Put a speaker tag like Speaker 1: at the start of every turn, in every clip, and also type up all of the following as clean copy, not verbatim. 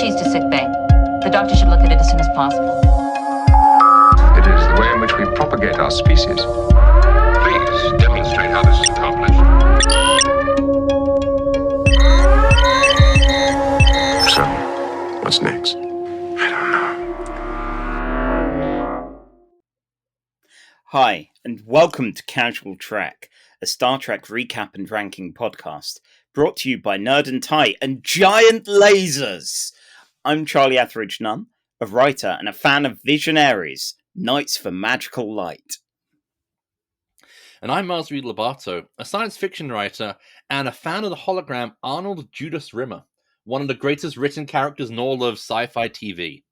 Speaker 1: Proceeds to sickbay. The doctor should look at it as soon as possible.
Speaker 2: It is the way in which we propagate our species. Please demonstrate how this is accomplished. So, what's next? I don't know.
Speaker 3: Hi, and welcome to Casual Trek, a Star Trek recap and ranking podcast, brought to you by Nerd and Tie and Giant Lasers. I'm Charlie Etheridge Nunn, a writer and a fan of Visionaries, Knights for Magical Light.
Speaker 4: And I'm Miles Reed Lobato, a science fiction writer and a fan of the hologram Arnold Judas Rimmer, one of the greatest written characters in all of sci-fi TV.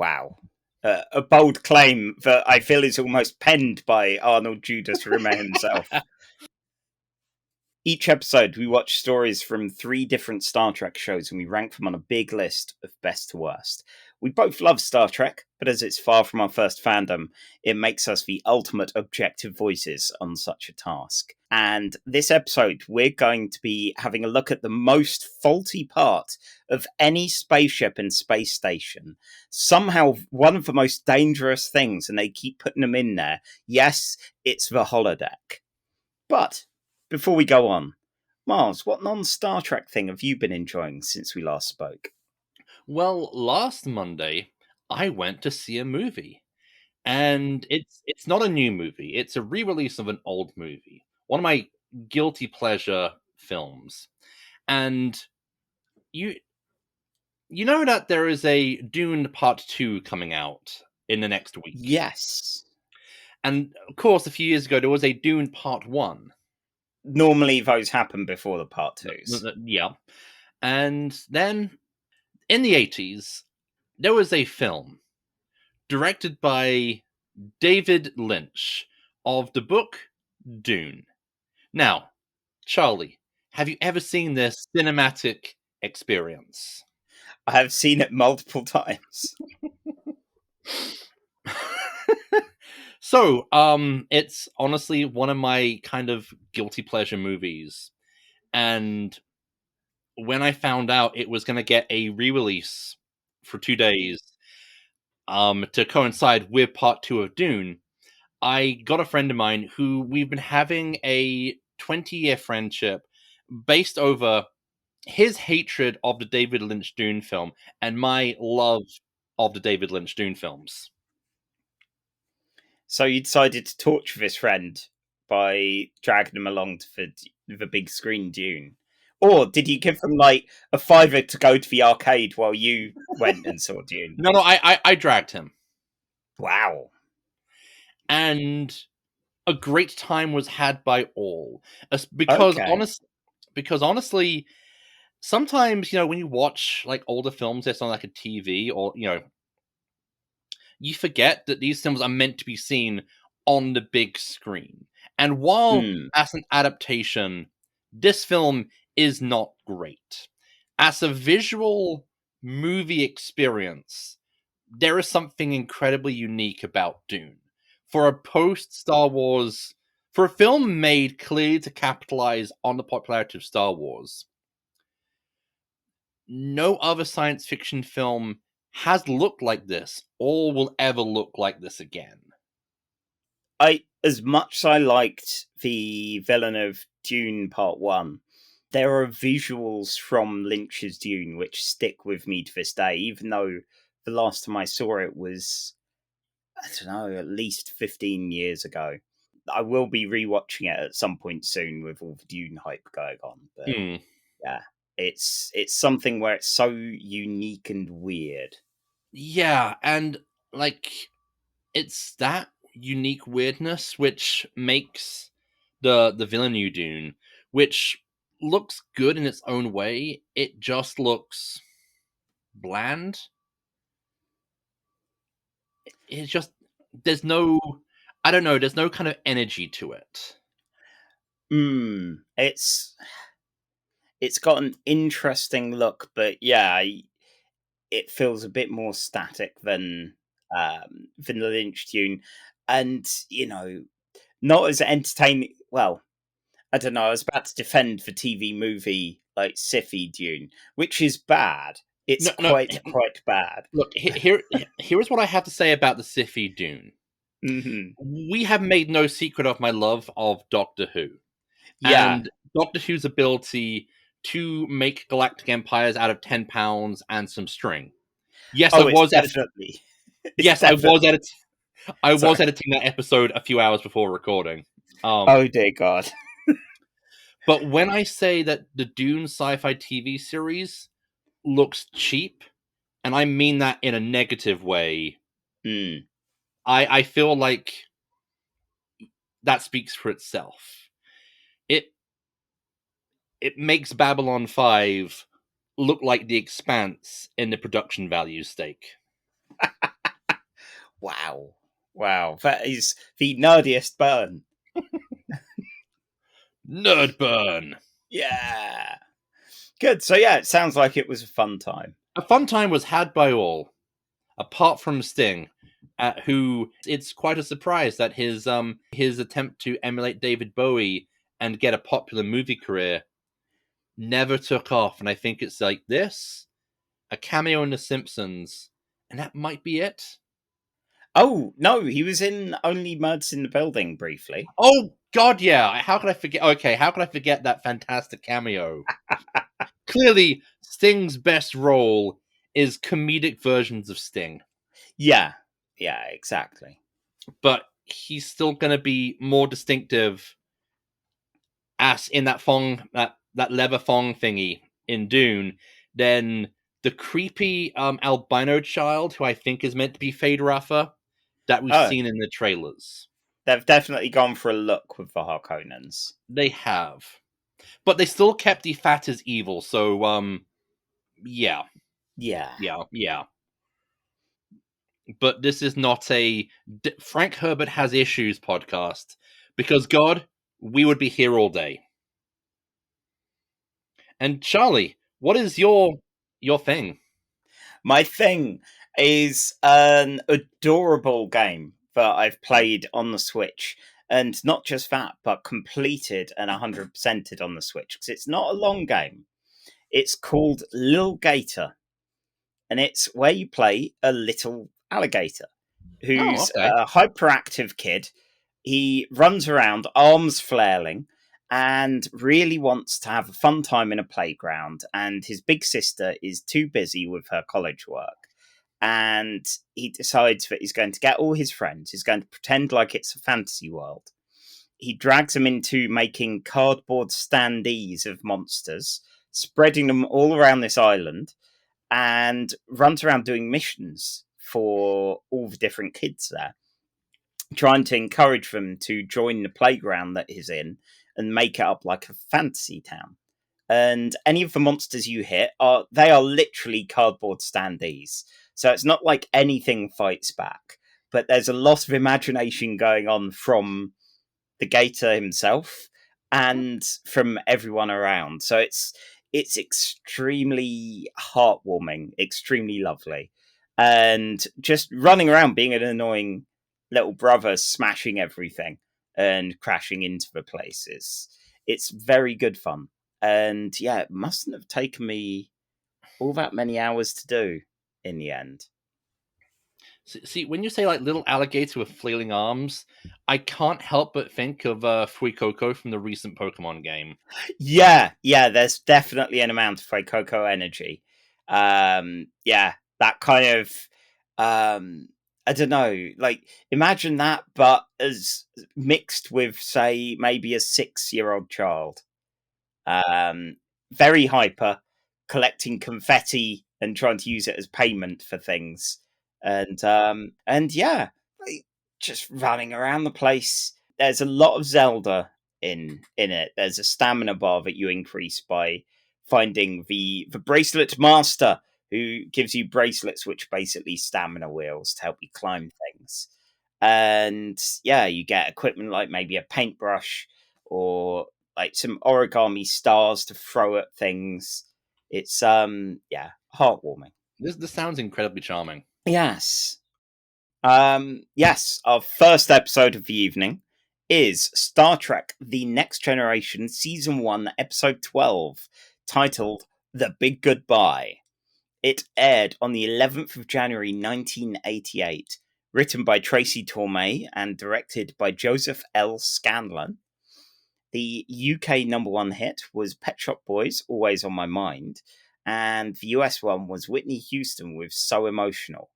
Speaker 3: Wow. A bold claim that I feel is almost penned by Arnold Judas Rimmer himself. Each episode, we watch stories from 3 different Star Trek shows and we rank them on a big list of best to worst. We both love Star Trek, but as it's far from our first fandom, it makes us the ultimate objective voices on such a task. And this episode, we're going to be having a look at the most faulty part of any spaceship and space station. Somehow, one of the most dangerous things, and they keep putting them in there. Yes, it's the holodeck. But before we go on, Miles, what non-Star Trek thing have you been enjoying since we last spoke?
Speaker 4: Well, last Monday, I went to see a movie. And it's not a new movie. It's a re-release of an old movie. One of my guilty pleasure films. And you know that there is a Dune Part 2 coming out in the next week.
Speaker 3: Yes.
Speaker 4: And of course, a few years ago, there was a Dune Part 1.
Speaker 3: Normally, those happen before the Part 2s.
Speaker 4: Yeah. And then, in the 80s, there was a film directed by David Lynch of the book Dune. Now, Charlie, have you ever seen this cinematic experience?
Speaker 3: I have seen it multiple times.
Speaker 4: So, it's honestly one of my kind of guilty pleasure movies. And when I found out it was going to get a re-release for 2 days, to coincide with Part 2 of Dune, I got a friend of mine who we've been having a 20-year friendship based over his hatred of the David Lynch Dune film and my love of the David Lynch Dune films.
Speaker 3: So you decided to torture this friend by dragging him along to the big screen Dune? Or did you give them like a $5 to go to the arcade while you went and saw Dune?
Speaker 4: No, I dragged him.
Speaker 3: Wow.
Speaker 4: And a great time was had by all. Because honestly, sometimes, when you watch like older films that's on like a TV or, you forget that these films are meant to be seen on the big screen. And while as an adaptation, this film is not great. As a visual movie experience, there is something incredibly unique about Dune. For a post-Star Wars, for a film made clearly to capitalize on the popularity of Star Wars, no other science fiction film has looked like this or will ever look like this again.
Speaker 3: As much as I liked the Villeneuve Dune Part 1, there are visuals from Lynch's Dune which stick with me to this day, even though the last time I saw it was, I don't know, at least 15 years ago. I will be rewatching it at some point soon with all the Dune hype going on. But yeah, it's something where it's so unique and weird.
Speaker 4: Yeah, and like it's that unique weirdness which makes the Villeneuve Dune, which looks good in its own way, it just looks bland. It's just there's no kind of energy to it.
Speaker 3: It's got an interesting look, but yeah, it feels a bit more static than the Lynch Dune, and not as entertaining. Well, I don't know. I was about to defend the TV movie like Sci-Fi Dune, which is bad, It's quite bad.
Speaker 4: Look, here's what I have to say about the Sify Dune.
Speaker 3: Mm-hmm.
Speaker 4: We have made no secret of my love of Doctor Who.
Speaker 3: Yeah.
Speaker 4: And Doctor Who's ability to make galactic empires out of 10 pounds and some string. Yes, I was
Speaker 3: definitely.
Speaker 4: I was editing that episode a few hours before recording.
Speaker 3: Oh dear God.
Speaker 4: But when I say that the Dune sci-fi TV series looks cheap, and I mean that in a negative way, I feel like that speaks for itself. It makes Babylon 5 look like The Expanse in the production value stake.
Speaker 3: Wow. That is the nerdiest burn.
Speaker 4: Nerd burn.
Speaker 3: Yeah. Good. So yeah, it sounds like it was a fun time.
Speaker 4: A fun time was had by all, apart from Sting, who it's quite a surprise that his attempt to emulate David Bowie and get a popular movie career never took off. And I think it's like this, a cameo in The Simpsons, and that might be it.
Speaker 3: Oh, no, he was in Only Murders in the Building briefly.
Speaker 4: Oh, God, yeah. How could I forget? Okay, how could I forget that fantastic cameo? Clearly, Sting's best role is comedic versions of Sting.
Speaker 3: Yeah, exactly.
Speaker 4: But he's still going to be more distinctive as in that leather thong thingy in Dune than the creepy albino child who I think is meant to be Fade Ruffer that we've seen in the trailers.
Speaker 3: They've definitely gone for a look with the Harkonnens.
Speaker 4: They have. But they still kept the fat as evil, so yeah. But this is not a Frank Herbert has issues podcast, because God, we would be here all day. And Charlie, what is your thing?
Speaker 3: My thing is an adorable game that I've played on the Switch. And not just that, but completed and 100%ed on the Switch. Because it's not a long game. It's called Lil Gator. And it's where you play a little alligator who's a hyperactive kid. He runs around, arms flailing, and really wants to have a fun time in a playground. And his big sister is too busy with her college work. And he decides that he's going to get all his friends. He's going to pretend like it's a fantasy world. He drags them into making cardboard standees of monsters, spreading them all around this island, and runs around doing missions for all the different kids there, trying to encourage them to join the playground that he's in and make it up like a fantasy town. And any of the monsters you hit are literally cardboard standees. So it's not like anything fights back, but there's a lot of imagination going on from the gator himself and from everyone around. So it's extremely heartwarming, extremely lovely. And just running around being an annoying little brother, smashing everything and crashing into the places. It's very good fun. And yeah, it mustn't have taken me all that many hours to do in the end.
Speaker 4: See, when you say like little alligator with flailing arms, I can't help but think of Fuecoco from the recent Pokemon game.
Speaker 3: Yeah, there's definitely an amount of Fuecoco energy. That kind of, I don't know, like imagine that, but as mixed with, say, maybe a 6-year-old child. Very hyper, collecting confetti and trying to use it as payment for things. And yeah, just running around the place. There's a lot of Zelda in it. There's a stamina bar that you increase by finding the bracelet master, who gives you bracelets which basically stamina wheels to help you climb things. And yeah, you get equipment like maybe a paintbrush or like some origami stars to throw at things. It's heartwarming.
Speaker 4: This sounds incredibly charming.
Speaker 3: Yes. Yes, our first episode of the evening is Star Trek The Next Generation Season 1, Episode 12, titled The Big Goodbye. It aired on the 11th of January 1988, written by Tracy Torme and directed by Joseph L. Scanlon. The UK number one hit was Pet Shop Boys, Always on My Mind, and the US one was Whitney Houston with So Emotional.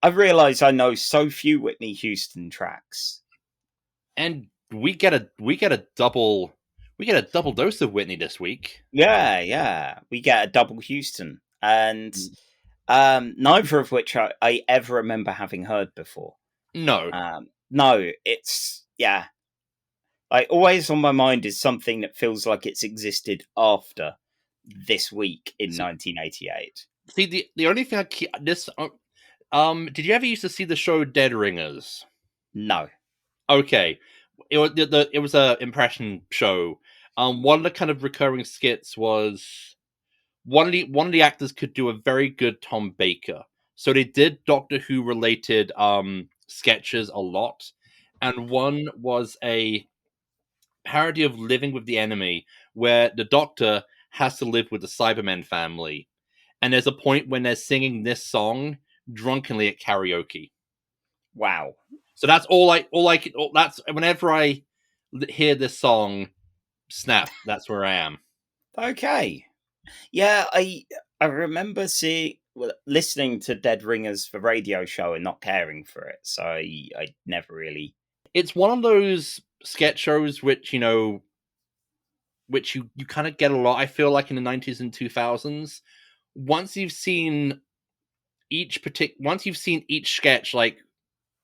Speaker 3: I realise I know so few Whitney Houston tracks.
Speaker 4: And we get a double dose of Whitney this week.
Speaker 3: Yeah. We get a double Houston. And neither of which I ever remember having heard before.
Speaker 4: No.
Speaker 3: No, it's, yeah. Like, Always on My Mind is something that feels like it's existed after this week in 1988.
Speaker 4: See, the only thing did you ever used to see the show Dead Ringers?
Speaker 3: No.
Speaker 4: Okay. It was a impression show. One of the kind of recurring skits was one of the actors could do a very good Tom Baker. So they did Doctor Who related sketches a lot. And one was a parody of Living with the Enemy, where the Doctor has to live with the Cybermen family. And there's a point when they're singing this song drunkenly at karaoke.
Speaker 3: Wow.
Speaker 4: So that's that's whenever I hear this song, snap, that's where I am.
Speaker 3: Okay. Yeah, I remember listening to Dead Ringers, the radio show, and not caring for it. So I never really...
Speaker 4: It's one of those sketch shows which, you kind of get a lot, I feel like, in the 90s and 2000s. Once you've seen each sketch like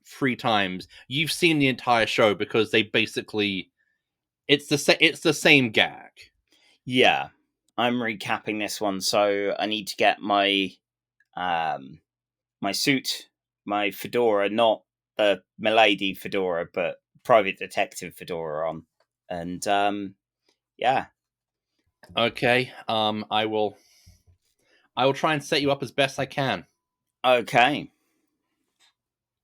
Speaker 4: 3 times, you've seen the entire show, because they basically it's the same gag.
Speaker 3: Yeah. I'm recapping this one, so I need to get my my suit, my fedora, not a milady fedora, but private detective fedora on. And yeah.
Speaker 4: Okay. I will try and set you up as best I can.
Speaker 3: Okay.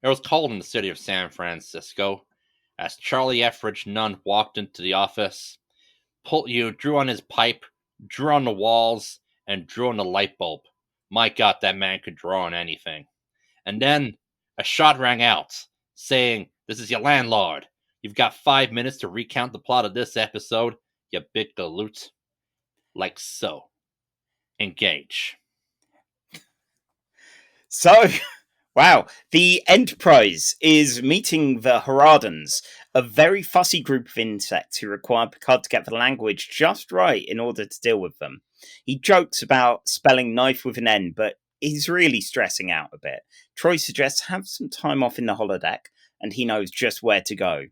Speaker 4: It was cold in the city of San Francisco as Charlie Etheridge Nunn walked into the office, drew on his pipe, drew on the walls, and drew on the light bulb. My God, that man could draw on anything. And then a shot rang out, saying, "This is your landlord. You've got 5 minutes to recount the plot of this episode, you big galoot." Like so. Engage.
Speaker 3: So, wow, the Enterprise is meeting the Haradans, a very fussy group of insects who require Picard to get the language just right in order to deal with them. He jokes about spelling knife with an N, but he's really stressing out a bit. Troy suggests have some time off in the holodeck, and he knows just where to go.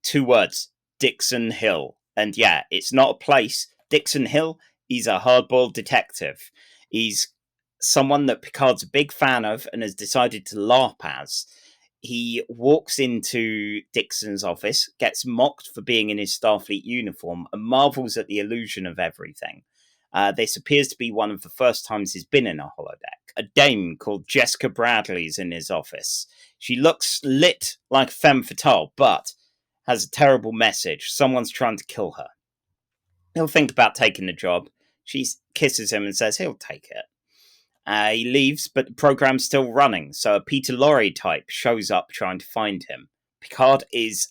Speaker 3: 2 words, Dixon Hill. And yeah, it's not a place. Dixon Hill, he's a hard-boiled detective. He's someone that Picard's a big fan of and has decided to LARP as. He walks into Dixon's office, gets mocked for being in his Starfleet uniform, and marvels at the illusion of everything. This appears to be one of the first times he's been in a holodeck. A dame called Jessica Bradley's in his office. She looks lit like femme fatale, but has a terrible message. Someone's trying to kill her. He'll think about taking the job. She kisses him and says he'll take it. He leaves, but the program's still running, so a Peter Lorre type shows up trying to find him. Picard is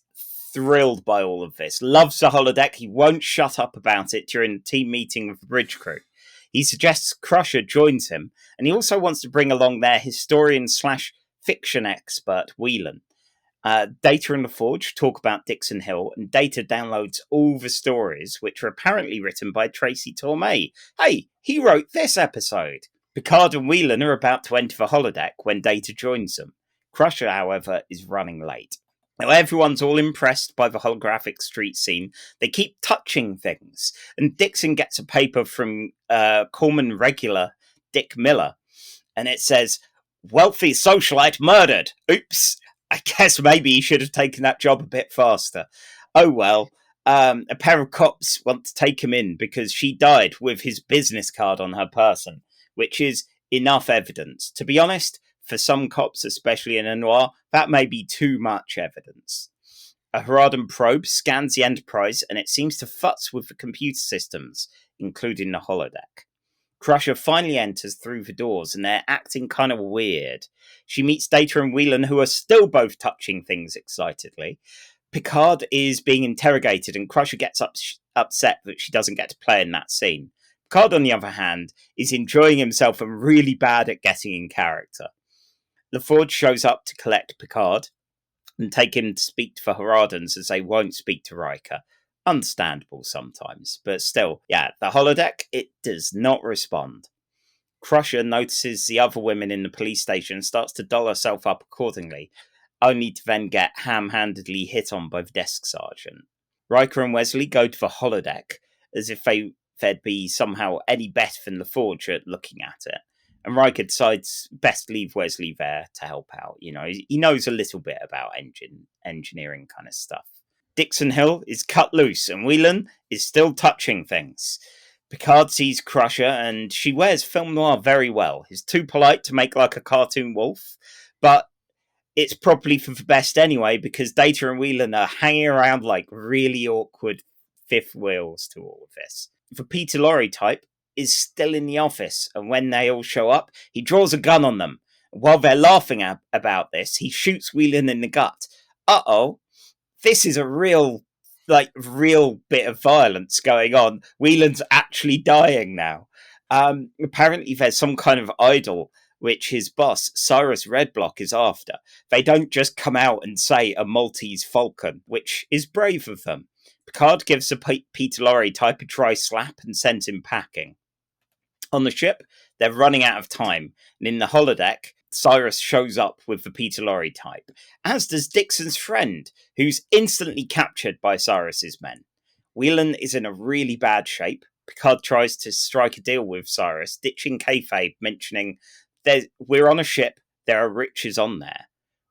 Speaker 3: thrilled by all of this, loves the holodeck. He won't shut up about it during the team meeting with the bridge crew. He suggests Crusher joins him, and he also wants to bring along their historian/fiction expert, Whelan. Data and the Forge talk about Dixon Hill, and Data downloads all the stories, which were apparently written by Tracy Torme. Hey, he wrote this episode! Picard and Whelan are about to enter the holodeck when Data joins them. Crusher, however, is running late. Now, everyone's all impressed by the holographic street scene. They keep touching things, and Dixon gets a paper from Corman regular Dick Miller, and it says, "Wealthy socialite murdered. Oops. I guess maybe he should have taken that job a bit faster. Oh well. A pair of cops want to take him in because she died with his business card on her person, which is enough evidence. To be honest, for some cops, especially in a noir, that may be too much evidence. A Haradan probe scans the Enterprise, and it seems to futz with the computer systems, including the holodeck. Crusher finally enters through the doors, and they're acting kind of weird. She meets Data and Whelan, who are still both touching things excitedly. Picard is being interrogated, and Crusher gets upset that she doesn't get to play in that scene. Picard, on the other hand, is enjoying himself and really bad at getting in character. LaForge shows up to collect Picard and take him to speak to the Haradans, as they won't speak to Riker. Understandable sometimes, but still, yeah, the holodeck, it does not respond. Crusher notices the other women in the police station and starts to doll herself up accordingly, only to then get ham-handedly hit on by the desk sergeant. Riker and Wesley go to the holodeck, as if they'd be somehow any better than LaForge at looking at it. And Riker decides best leave Wesley there to help out. You know, he knows a little bit about engineering kind of stuff. Dixon Hill is cut loose, and Whelan is still touching things. Picard sees Crusher, and she wears film noir very well. He's too polite to make like a cartoon wolf, but it's probably for the best anyway, because Data and Whelan are hanging around like really awkward fifth wheels to all of this. The Peter Lorre type is still in the office, and when they all show up, he draws a gun on them. While they're laughing about this, he shoots Whelan in the gut. Uh-oh. This is a real bit of violence going on. Whelan's actually dying now. Apparently there's some kind of idol which his boss, Cyrus Redblock, is after. They don't just come out and say a Maltese falcon, which is brave of them. Picard gives the Peter Lorre type a dry slap and sends him packing. On the ship, they're running out of time, and in the holodeck, Cyrus shows up with the Peter Lorre type, as does Dixon's friend, who's instantly captured by Cyrus's men. Whelan is in a really bad shape. Picard tries to strike a deal with Cyrus, ditching kayfabe, mentioning, we're on a ship, there are riches on there.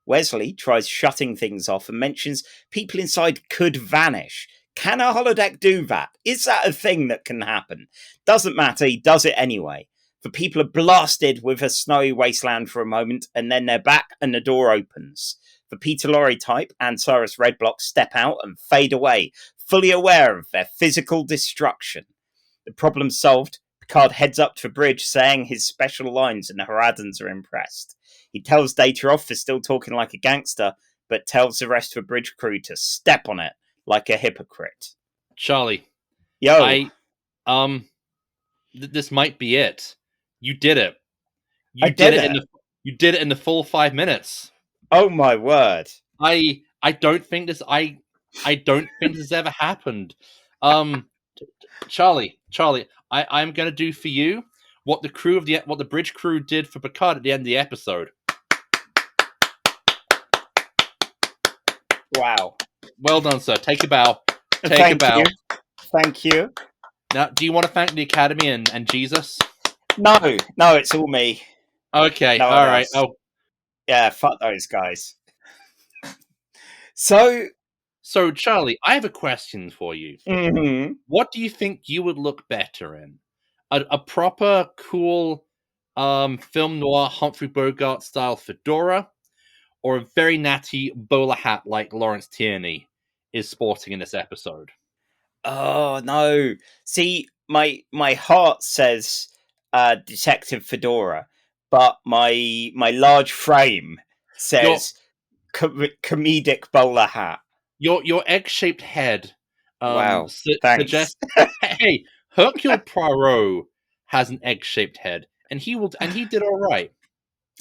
Speaker 3: Wesley tries shutting things off and mentions people inside could vanish. Can a holodeck do that? Is that a thing that can happen? Doesn't matter, he does it anyway. The people are blasted with a snowy wasteland for a moment, and then they're back and the door opens. The Peter Lorre type and Cyrus Redblock step out and fade away, fully aware of their physical destruction. The problem solved, Picard heads up to the bridge saying his special lines, and the Haradans are impressed. He tells Data off for still talking like a gangster, but tells the rest of the bridge crew to step on it like a hypocrite.
Speaker 4: Charlie.
Speaker 3: Yo.
Speaker 4: This might be it. You did it.
Speaker 3: You did it.
Speaker 4: You did it in the full 5 minutes.
Speaker 3: Oh my word!
Speaker 4: I don't think this. I don't think this has ever happened. Charlie, I'm gonna do for you what the bridge crew did for Picard at the end of the episode.
Speaker 3: Wow!
Speaker 4: Well done, sir. Take a bow. Take a bow.
Speaker 3: Thank you.
Speaker 4: Now, do you want to thank the Academy and Jesus?
Speaker 3: No, it's all me.
Speaker 4: Okay,
Speaker 3: no
Speaker 4: all right.
Speaker 3: Else. Oh, yeah, fuck those guys. So,
Speaker 4: Charlie, I have a question for you.
Speaker 3: Mm-hmm.
Speaker 4: What do you think you would look better in? A proper, cool, film noir Humphrey Bogart style fedora, or a very natty bowler hat like Lawrence Tierney is sporting in this episode?
Speaker 3: Oh no! See, my heart says Detective Fedora, but my large frame says comedic bowler hat.
Speaker 4: Your egg-shaped head.
Speaker 3: Wow! Thanks.
Speaker 4: Hey, Hercule Poirot has an egg-shaped head, and he did all right.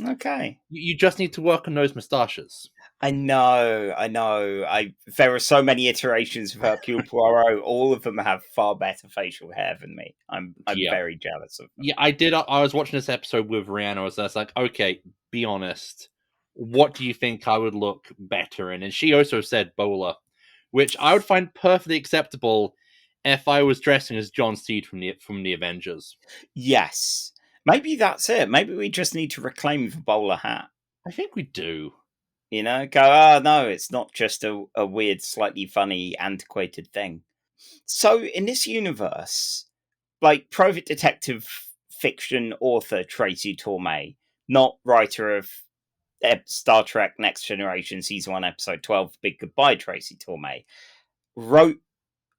Speaker 3: Okay.
Speaker 4: You just need to work on those moustaches.
Speaker 3: I know. There are so many iterations of Hercule Poirot. All of them have far better facial hair than me. I'm very jealous of them.
Speaker 4: Yeah, I did. I was watching this episode with Rihanna. I was like, okay, be honest. What do you think I would look better in? And she also said bowler, which I would find perfectly acceptable if I was dressing as John Steed from the Avengers.
Speaker 3: Yes. Maybe that's it. Maybe we just need to reclaim the bowler hat.
Speaker 4: I think we do.
Speaker 3: You know, go, no, it's not just a weird, slightly funny, antiquated thing. So, in this universe, like, private detective fiction author Tracy Torme, not writer of Star Trek Next Generation Season 1, Episode 12, Big Goodbye, Tracy Torme, wrote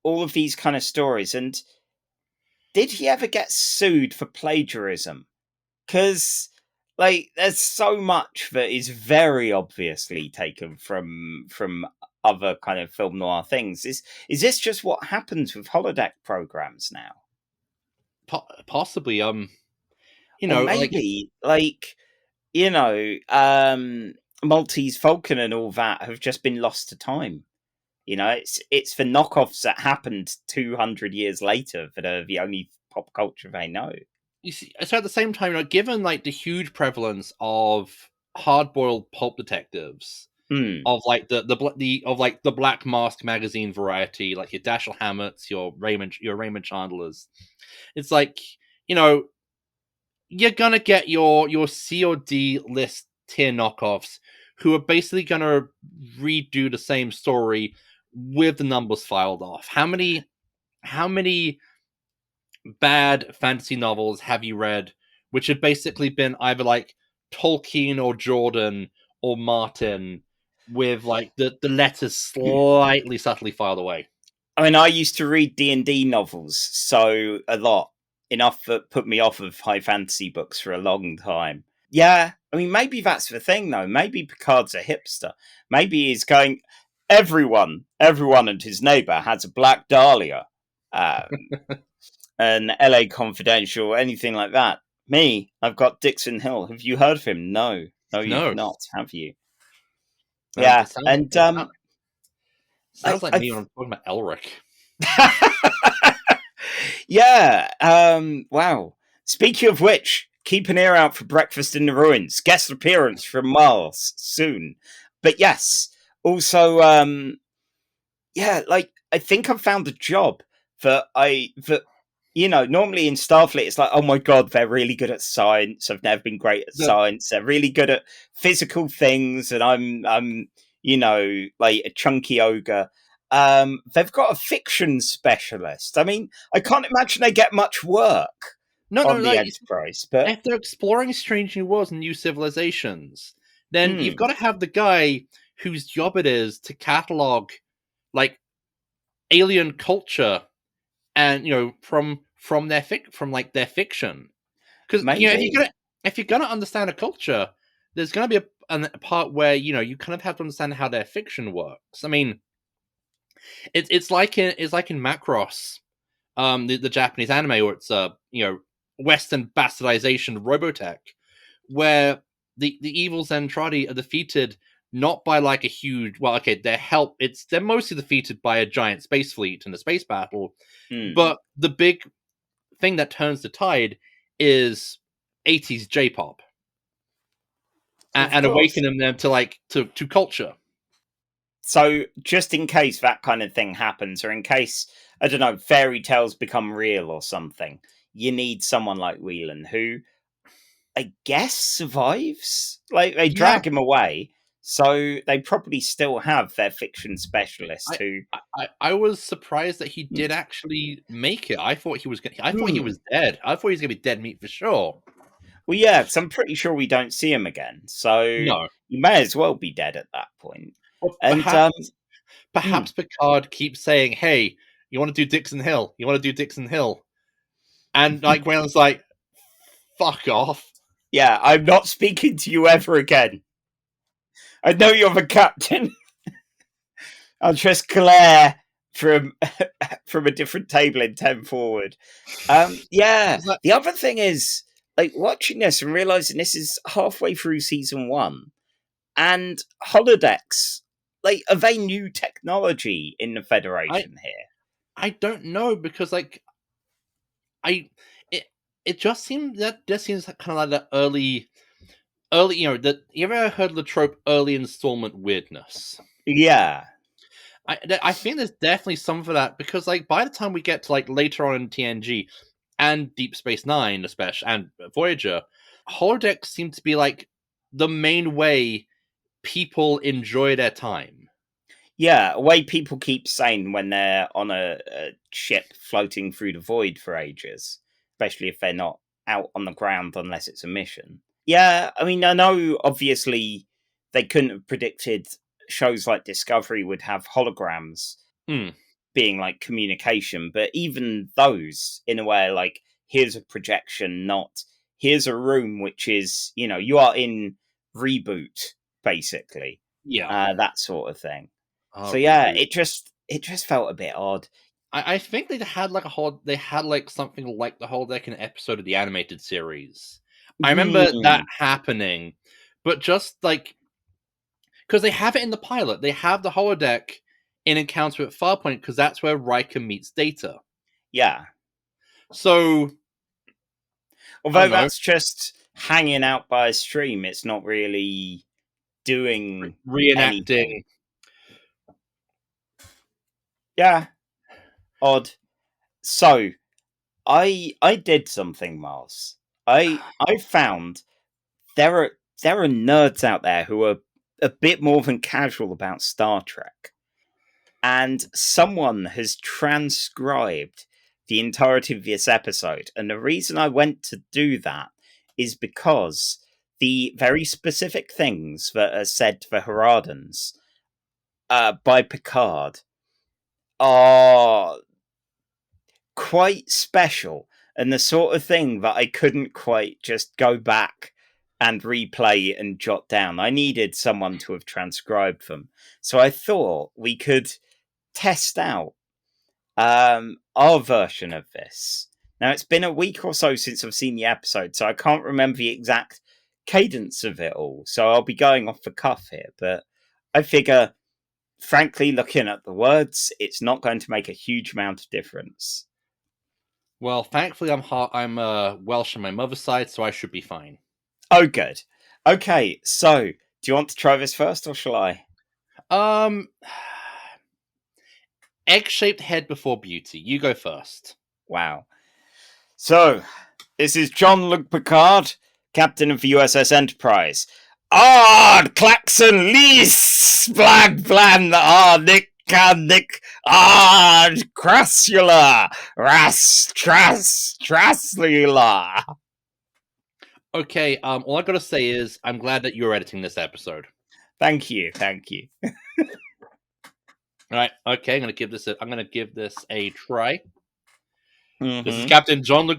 Speaker 3: all of these kind of stories, and did he ever get sued for plagiarism? Because there's so much that is very obviously taken from other kind of film noir things. Is this just what happens with holodeck programs now?
Speaker 4: Possibly. Or
Speaker 3: maybe Maltese Falcon and all that have just been lost to time. It's the knockoffs that happened 200 years later that are the only pop culture they know.
Speaker 4: You see, so at the same time, given the huge prevalence of hard-boiled pulp detectives, of the Black Mask magazine variety, your Dashiell Hammetts, your Raymond Chandlers, it's you're gonna get your C or D list tier knockoffs who are basically gonna redo the same story with the numbers filed off. How many bad fantasy novels have you read which have basically been either Tolkien or Jordan or Martin with the letters slightly subtly filed away?
Speaker 3: I mean, I used to read D&D novels so a lot, enough that put me off of high fantasy books for a long time. Yeah, I mean, maybe that's the thing though. Maybe Picard's a hipster. Maybe he's going, everyone and his neighbor has a Black Dahlia. An LA Confidential, anything like that. Me, I've got Dixon Hill. Have you heard of him? No, you've not, have you? Yeah, and
Speaker 4: sounds like me when I'm talking about Elric.
Speaker 3: Yeah. Wow. Speaking of which, keep an ear out for Breakfast in the Ruins. Guest appearance from Mars soon. But yes, also, I think I've found a job that normally in Starfleet, it's like, oh my God, they're really good at science. I've never been great at science. They're really good at physical things. And I'm a chunky ogre. They've got a fiction specialist. I mean, I can't imagine they get much work on the Enterprise. But
Speaker 4: if they're exploring strange new worlds and new civilizations, then you've got to have the guy whose job it is to catalog alien culture and from their fiction. Because if you're gonna understand a culture, there's gonna be a part where you kind of have to understand how their fiction works. I mean, it's like in Macross, the Japanese anime, or it's Western bastardization of Robotech, where the evil Zentradi are defeated not by a huge they're mostly defeated by a giant space fleet in a space battle, but the big thing that turns the tide is 80s J-pop and awakening them to culture.
Speaker 3: So just in case that kind of thing happens, or in case, I don't know, fairy tales become real or something, you need someone like Whelan who, I guess, survives. They drag him away, so they probably still have their fiction specialist who...
Speaker 4: I was surprised that he did actually make it. I thought he was dead. I thought he was going to be dead meat for sure.
Speaker 3: Well, yeah, because I'm pretty sure we don't see him again, so he may as well be dead at that point.
Speaker 4: Well,
Speaker 3: and
Speaker 4: perhaps Picard keeps saying, "Hey, you want to do Dixon Hill? You want to do Dixon Hill?" And Whelan's like, "Fuck off."
Speaker 3: Yeah, I'm not speaking to you ever again. I know you're the captain. I'll just glare from a different table in 10 forward. The other thing is, watching this and realizing this is halfway through season 1, and holodecks, are they new technology in the Federation here?
Speaker 4: I don't know, because it just seems kind of like the early, you ever heard of the trope early installment weirdness?
Speaker 3: Yeah.
Speaker 4: I think there's definitely some for that, because by the time we get to later on in TNG and Deep Space Nine, especially, and Voyager, holodecks seem to be the main way people enjoy their time.
Speaker 3: Yeah, a way people keep sane when they're on a ship floating through the void for ages, especially if they're not out on the ground unless it's a mission. Yeah, I mean, I know obviously they couldn't have predicted shows like Discovery would have holograms. being like communication, but even those, in a way, like, here's a projection, not here's a room, which is, you are in reboot, basically.
Speaker 4: Yeah.
Speaker 3: That sort of thing.
Speaker 4: Oh,
Speaker 3: So yeah,
Speaker 4: reboot.
Speaker 3: it just felt a bit odd.
Speaker 4: I think they had like something like the holodeck in an episode of the animated series. I remember that happening, but just like because they have it in the pilot, they have the holodeck in Encounter at Farpoint because that's where Riker meets Data.
Speaker 3: Yeah.
Speaker 4: So,
Speaker 3: although that's just hanging out by a stream, it's not really doing
Speaker 4: reenacting.
Speaker 3: anything. Yeah. Odd. So, I did something, Miles. I found there are nerds out there who are a bit more than casual about Star Trek. And someone has transcribed the entirety of this episode. And the reason I went to do that is because the very specific things that are said to the Haradans by Picard are quite special, and the sort of thing that I couldn't quite just go back and replay and jot down. I needed someone to have transcribed them. So I thought we could test out our version of this. Now, it's been a week or so since I've seen the episode, so I can't remember the exact cadence of it all. So I'll be going off the cuff here, but I figure, frankly, looking at the words, it's not going to make a huge amount of difference.
Speaker 4: Well, thankfully, I'm Welsh on my mother's side, so I should be fine.
Speaker 3: Oh, good. Okay, so do you want to try this first, or shall I?
Speaker 4: Egg-shaped head before beauty. You go first.
Speaker 3: Wow. So, this is Jean-Luc Picard, captain of the USS Enterprise. Ard Klaxon Lease Blag Blan Nick Ard Crassula Ras Traslila.
Speaker 4: Okay, all I gotta say is I'm glad that you're editing this episode.
Speaker 3: Thank you.
Speaker 4: Alright, okay, I'm gonna give this a try.
Speaker 3: Mm-hmm.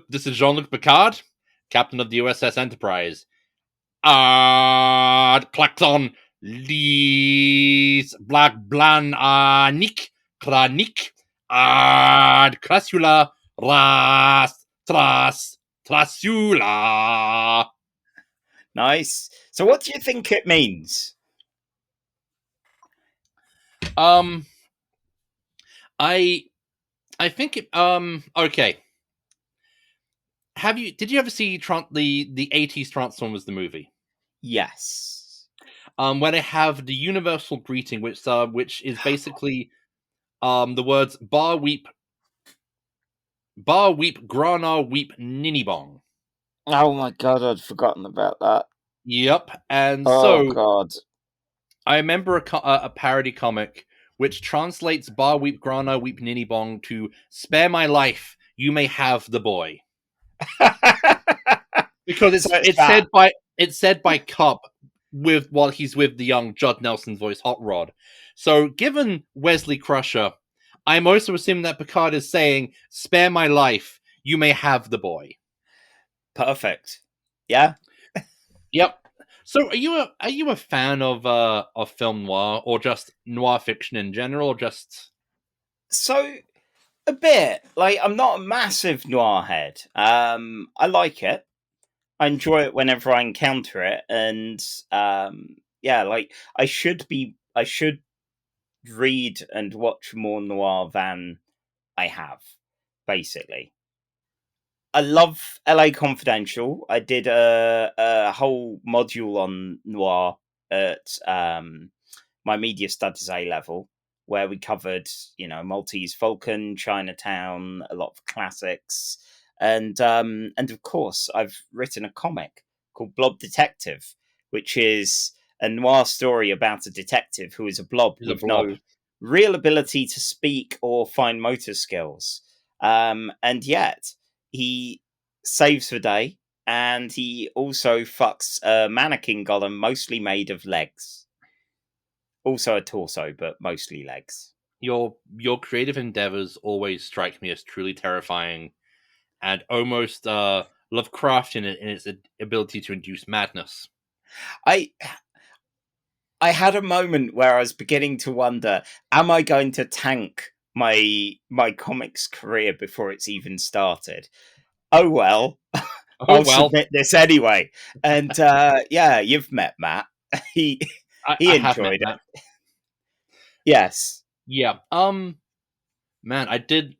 Speaker 4: This is Jean-Luc Picard, captain of the USS Enterprise. Klaxon Lees Black Blan Nick Kranik Crassula Ras Trasula.
Speaker 3: Nice. So what do you think it means?
Speaker 4: I think it okay. Did you ever see the 80s Transformers the movie?
Speaker 3: Yes.
Speaker 4: Where they have the universal greeting, which is basically the words bar weep grana weep ninibong.
Speaker 3: Oh my god, I'd forgotten about that.
Speaker 4: Yep, and
Speaker 3: God.
Speaker 4: I remember a parody comic which translates bar weep grana weep ninibong to spare my life, you may have the boy. Because it's said by Cup while he's with the young Judd Nelson's voice Hot Rod. So given Wesley Crusher, I'm also assuming that Picard is saying, spare my life, you may have the boy.
Speaker 3: Perfect. Yeah.
Speaker 4: Yep. So are you a fan of film noir, or just noir fiction in general, or just
Speaker 3: So a bit. Like, I'm not a massive noir head. I like it. I enjoy it whenever I encounter it, and yeah, like I should read and watch more noir than I have, basically. I love LA Confidential. I did a whole module on noir at my media studies A level, where we covered, Maltese Falcon, Chinatown, a lot of classics, and of course I've written a comic called Blob Detective, which is a noir story about a detective who is a blob with no real ability to speak or fine motor skills, and yet he saves the day, and he also fucks a mannequin golem mostly made of legs. Also a torso, but mostly legs.
Speaker 4: your creative endeavors always strike me as truly terrifying and almost Lovecraftian in its ability to induce madness.
Speaker 3: I had a moment where I was beginning to wonder, am I going to tank my comics career before it's even started? Oh well,
Speaker 4: Oh
Speaker 3: I'll
Speaker 4: well,
Speaker 3: submit this anyway. And yeah, you've met Matt. he he
Speaker 4: I have met
Speaker 3: enjoyed it.
Speaker 4: that.
Speaker 3: Yes.
Speaker 4: Yeah. Man, I did.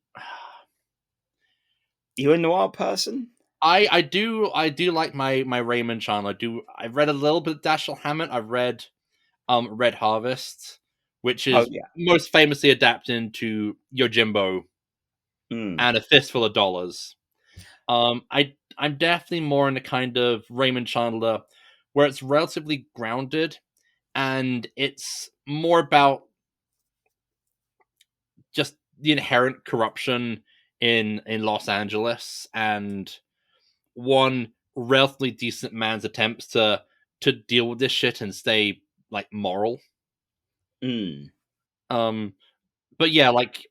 Speaker 3: You a noir person?
Speaker 4: I do like my Raymond Chandler. I've read a little bit of Dashiell Hammett. I've read Red Harvest, which
Speaker 3: Oh
Speaker 4: is
Speaker 3: yeah.
Speaker 4: most famously adapted into Yojimbo
Speaker 3: Mm.
Speaker 4: and A Fistful of Dollars. I'm definitely more in the kind of Raymond Chandler where it's relatively grounded and it's more about just the inherent corruption in Los Angeles and one relatively decent man's attempts to deal with this shit and stay like moral.
Speaker 3: Mm.
Speaker 4: But yeah, like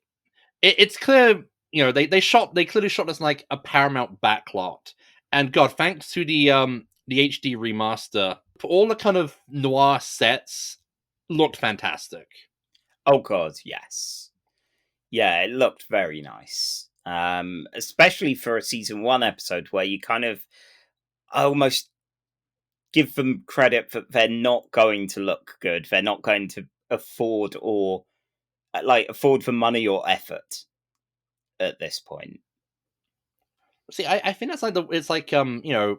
Speaker 4: it's clear, you know, they clearly shot this in like a Paramount backlot, and God, thanks to the HD remaster, all the kind of noir sets looked fantastic.
Speaker 3: Oh god, yes. Yeah, it looked very nice. Especially for a season 1 episode where you kind of almost give them credit that they're not going to look good. They're not going to afford or afford the money or effort at this point.
Speaker 4: See, I think that's like it's like you know,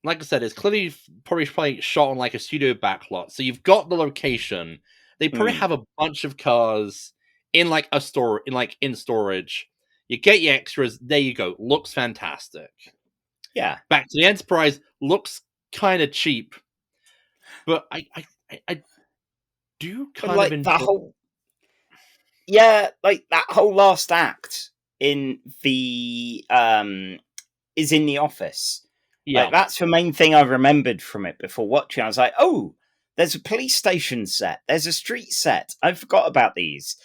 Speaker 4: like I said, it's clearly probably shot on like a studio backlot. So you've got the location. They probably
Speaker 3: Mm.
Speaker 4: have a bunch of cars in like a store in storage. You get your extras. There you go. Looks fantastic.
Speaker 3: Yeah.
Speaker 4: Back to the Enterprise looks kind of cheap, but I do
Speaker 3: But
Speaker 4: kind of
Speaker 3: like that
Speaker 4: enjoy.
Speaker 3: whole yeah, like that whole last act in the is in the office. Like
Speaker 4: Yeah,
Speaker 3: that's the main thing I remembered from it before watching. I was like, oh, there's a police station set, there's a street set. I forgot about these.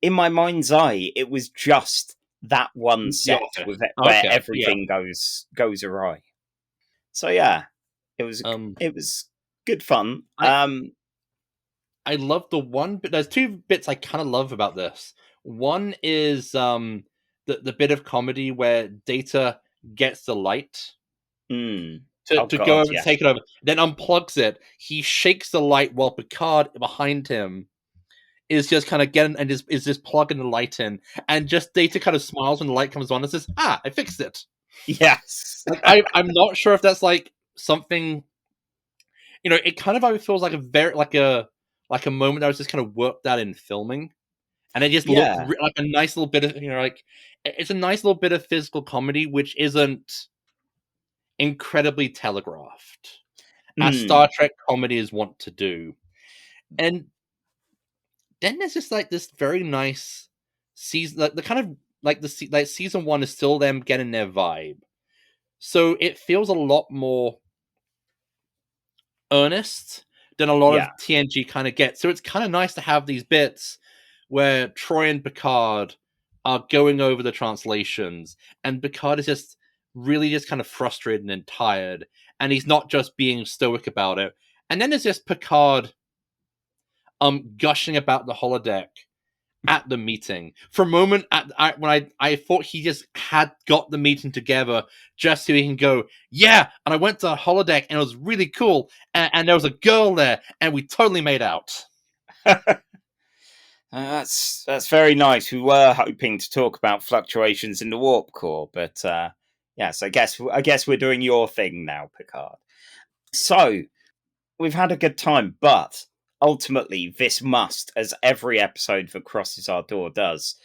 Speaker 3: In my mind's eye, it was just that one
Speaker 4: the
Speaker 3: set
Speaker 4: Office.
Speaker 3: with it where
Speaker 4: Okay, yeah.
Speaker 3: everything goes awry. So yeah, it was
Speaker 4: Um,
Speaker 3: it was good fun.
Speaker 4: I I love the one bit. There's two bits I kind of love about this. One is the bit of comedy where Data gets the light
Speaker 3: mm, oh
Speaker 4: to go
Speaker 3: god,
Speaker 4: over to
Speaker 3: yeah.
Speaker 4: take it over, then unplugs it. He shakes the light while Picard behind him is just kind of getting and is just plugging the light in, and just Data kind of smiles when the light comes on and says, "Ah, I fixed it."
Speaker 3: Yes.
Speaker 4: Like I'm not sure if that's like something, you know. It kind of always feels like a very like a moment that was just kind of worked out in filming. And it just looked
Speaker 3: Yeah.
Speaker 4: like a nice little bit of, you know, like it's a nice little bit of physical comedy, which isn't incredibly telegraphed, as Star
Speaker 3: Mm,
Speaker 4: Trek comedies want to do. And then there's just like this very nice season, like the kind of like like season one is still them getting their vibe, so it feels a lot more earnest than a lot
Speaker 3: yeah.
Speaker 4: of TNG kind of gets. So it's kind of nice to have these bits where Troy and Picard are going over the translations, and Picard is just really just kind of frustrated and tired, and he's not just being stoic about it. And then there's just Picard gushing about the holodeck at the meeting. For a moment, when I thought he just had got the meeting together just so he can go, yeah, and I went to the holodeck and it was really cool, and there was a girl there, and we totally made out.
Speaker 3: That's very nice. We were hoping to talk about fluctuations in the warp core, but yes, I guess we're doing your thing now, Picard. So we've had a good time, but ultimately, this must, as every episode that crosses our door does,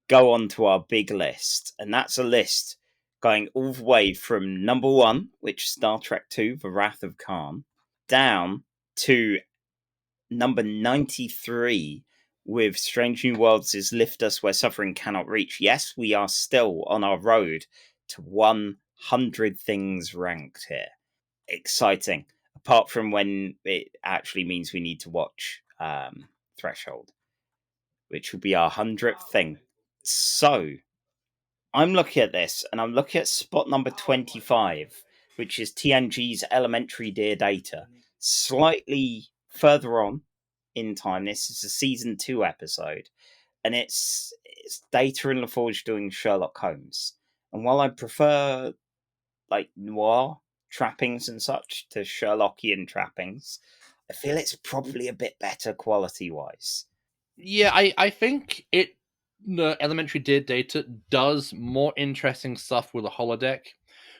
Speaker 3: go on to our big list, and that's a list going all the way from number 1, which is Star Trek II: The Wrath of Khan, down to number 93 with Strange New Worlds' Lift Us Where Suffering Cannot Reach. Yes, we are still on our road to 100 things ranked here. Exciting. Apart from when it actually means we need to watch Threshold, which will be our 100th thing. So, I'm looking at this, and I'm looking at spot number 25, which is TNG's Elementary Dear Data. Slightly further on in time, this is a season 2 episode, and it's Data and LaForge doing Sherlock Holmes. And while I prefer like noir trappings and such to Sherlockian trappings, I feel it's probably a bit better quality wise.
Speaker 4: Yeah, I think the Elementary Dear Data does more interesting stuff with the holodeck.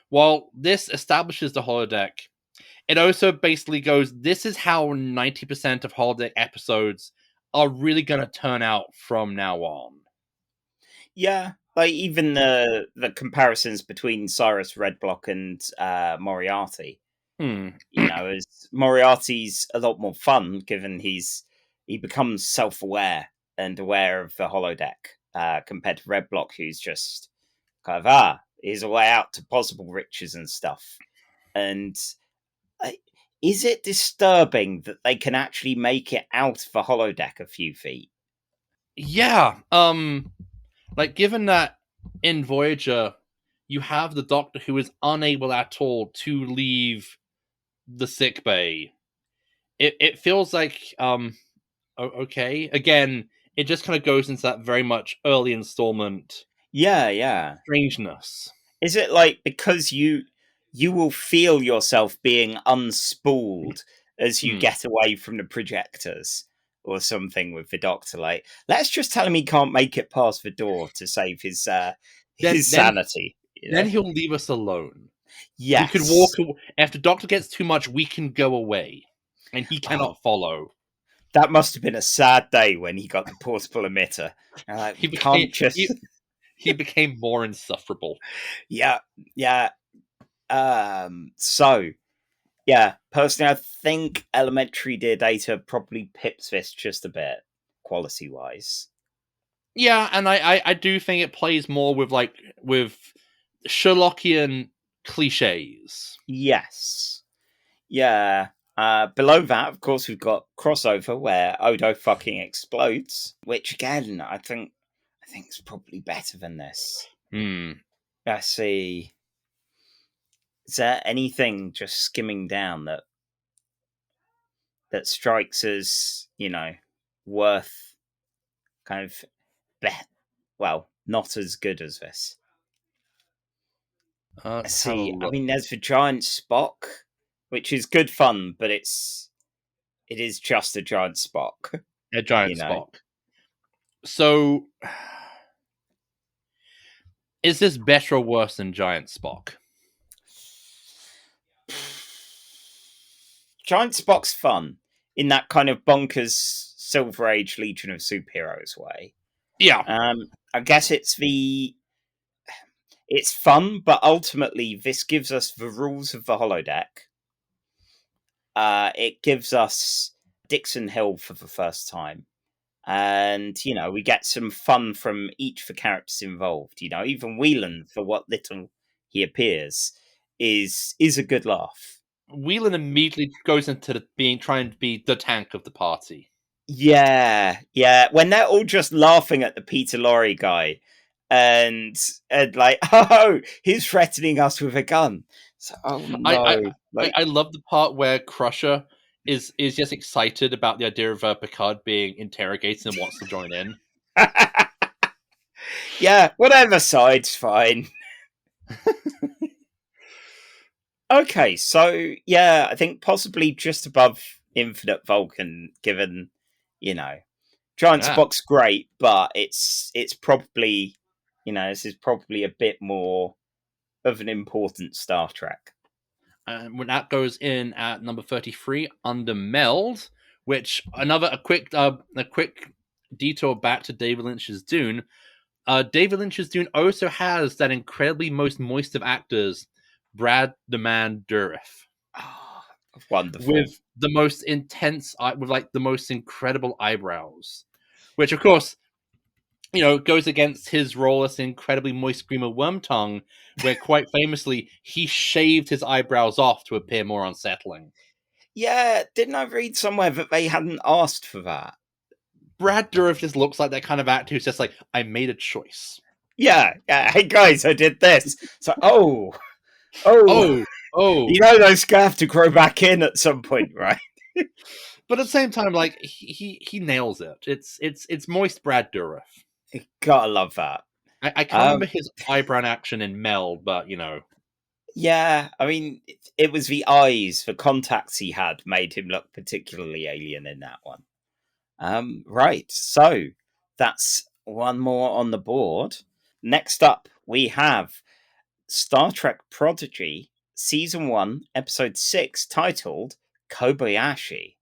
Speaker 4: While this establishes the holodeck, it also basically goes, this is how 90% of holodeck episodes are really going to turn out from now on.
Speaker 3: Yeah, like even the comparisons between Cyrus Redblock and Moriarty. You know, as Moriarty's a lot more fun, given he becomes self-aware and aware of the holodeck, compared to Redblock, who's just kind of he's a way out to possible riches and stuff. And is it disturbing that they can actually make it out of the holodeck a few feet?
Speaker 4: Yeah, like given that in Voyager you have the Doctor who is unable at all to leave the sickbay, it feels like okay. Again, it just kind of goes into that very much early installment.
Speaker 3: Yeah.
Speaker 4: Strangeness.
Speaker 3: Is it like because you will feel yourself being unspooled as you get away from the projectors or something with the Doctor? Like, let's just tell him he can't make it past the door to save his sanity.
Speaker 4: Then he'll leave us alone.
Speaker 3: Yes.
Speaker 4: We could walk away. After Doctor gets too much, we can go away. And he cannot follow.
Speaker 3: That must have been a sad day when he got the portable emitter. Like, he
Speaker 4: became more insufferable.
Speaker 3: Yeah. So, yeah, personally, I think Elementary Dear Data probably pips this just a bit, quality-wise.
Speaker 4: Yeah, and I do think it plays more with Sherlockian cliches.
Speaker 3: Yes. Yeah. Below that, of course, we've got Crossover, where Odo fucking explodes, which, again, I think it's probably better than this. Let's see. Is there anything just skimming down that strikes as, worth kind of not as good as this? Let's see. I mean, there's the giant Spock, which is good fun, but it is just a giant Spock.
Speaker 4: A giant Spock. So, is this better or worse than Giant Spock?
Speaker 3: Giant Spock's fun in that kind of bonkers Silver Age Legion of Superheroes way.
Speaker 4: Yeah.
Speaker 3: I guess it's fun, but ultimately this gives us the rules of the holodeck. It gives us Dixon Hill for the first time. And, we get some fun from each of the characters involved. Even Whelan, for what little he appears, is a good laugh.
Speaker 4: Whelan immediately goes into trying to be the tank of the party.
Speaker 3: Yeah. When they're all just laughing at the Peter Lorre guy, and like, oh, he's threatening us with a gun. So, oh no!
Speaker 4: I love the part where Crusher is just excited about the idea of Picard being interrogated and wants to join in.
Speaker 3: Yeah, whatever side's fine. Okay, so yeah, I think possibly just above Infinite Vulcan, given Giant Spock's great, but it's probably this is probably a bit more of an important Star Trek.
Speaker 4: And when that goes in at number 33 under Meld, which a quick detour back to David Lynch's Dune. David Lynch's Dune also has that incredibly most moist of actors, Brad the Man Dourif.
Speaker 3: Oh, wonderful.
Speaker 4: With the most intense, with like the most incredible eyebrows, which of course, goes against his role as an incredibly moist screamer Wormtongue, where quite famously he shaved his eyebrows off to appear more unsettling.
Speaker 3: Yeah, didn't I read somewhere that they hadn't asked for that?
Speaker 4: Brad Dourif just looks like that kind of actor who's just like, I made a choice.
Speaker 3: Yeah. Hey guys, I did this. So, oh,
Speaker 4: Oh.
Speaker 3: you know those have to grow back in at some point, right?
Speaker 4: But at the same time, like he nails it. It's moist Brad Dourif.
Speaker 3: Gotta love that.
Speaker 4: I can't remember his eyebrow action in Meld, but you know.
Speaker 3: Yeah, I mean, it was the eyes, the contacts he had made him look particularly alien in that one. Right, so that's one more on the board. Next up, we have Star Trek Prodigy, Season 1, Episode 6, titled Kobayashi.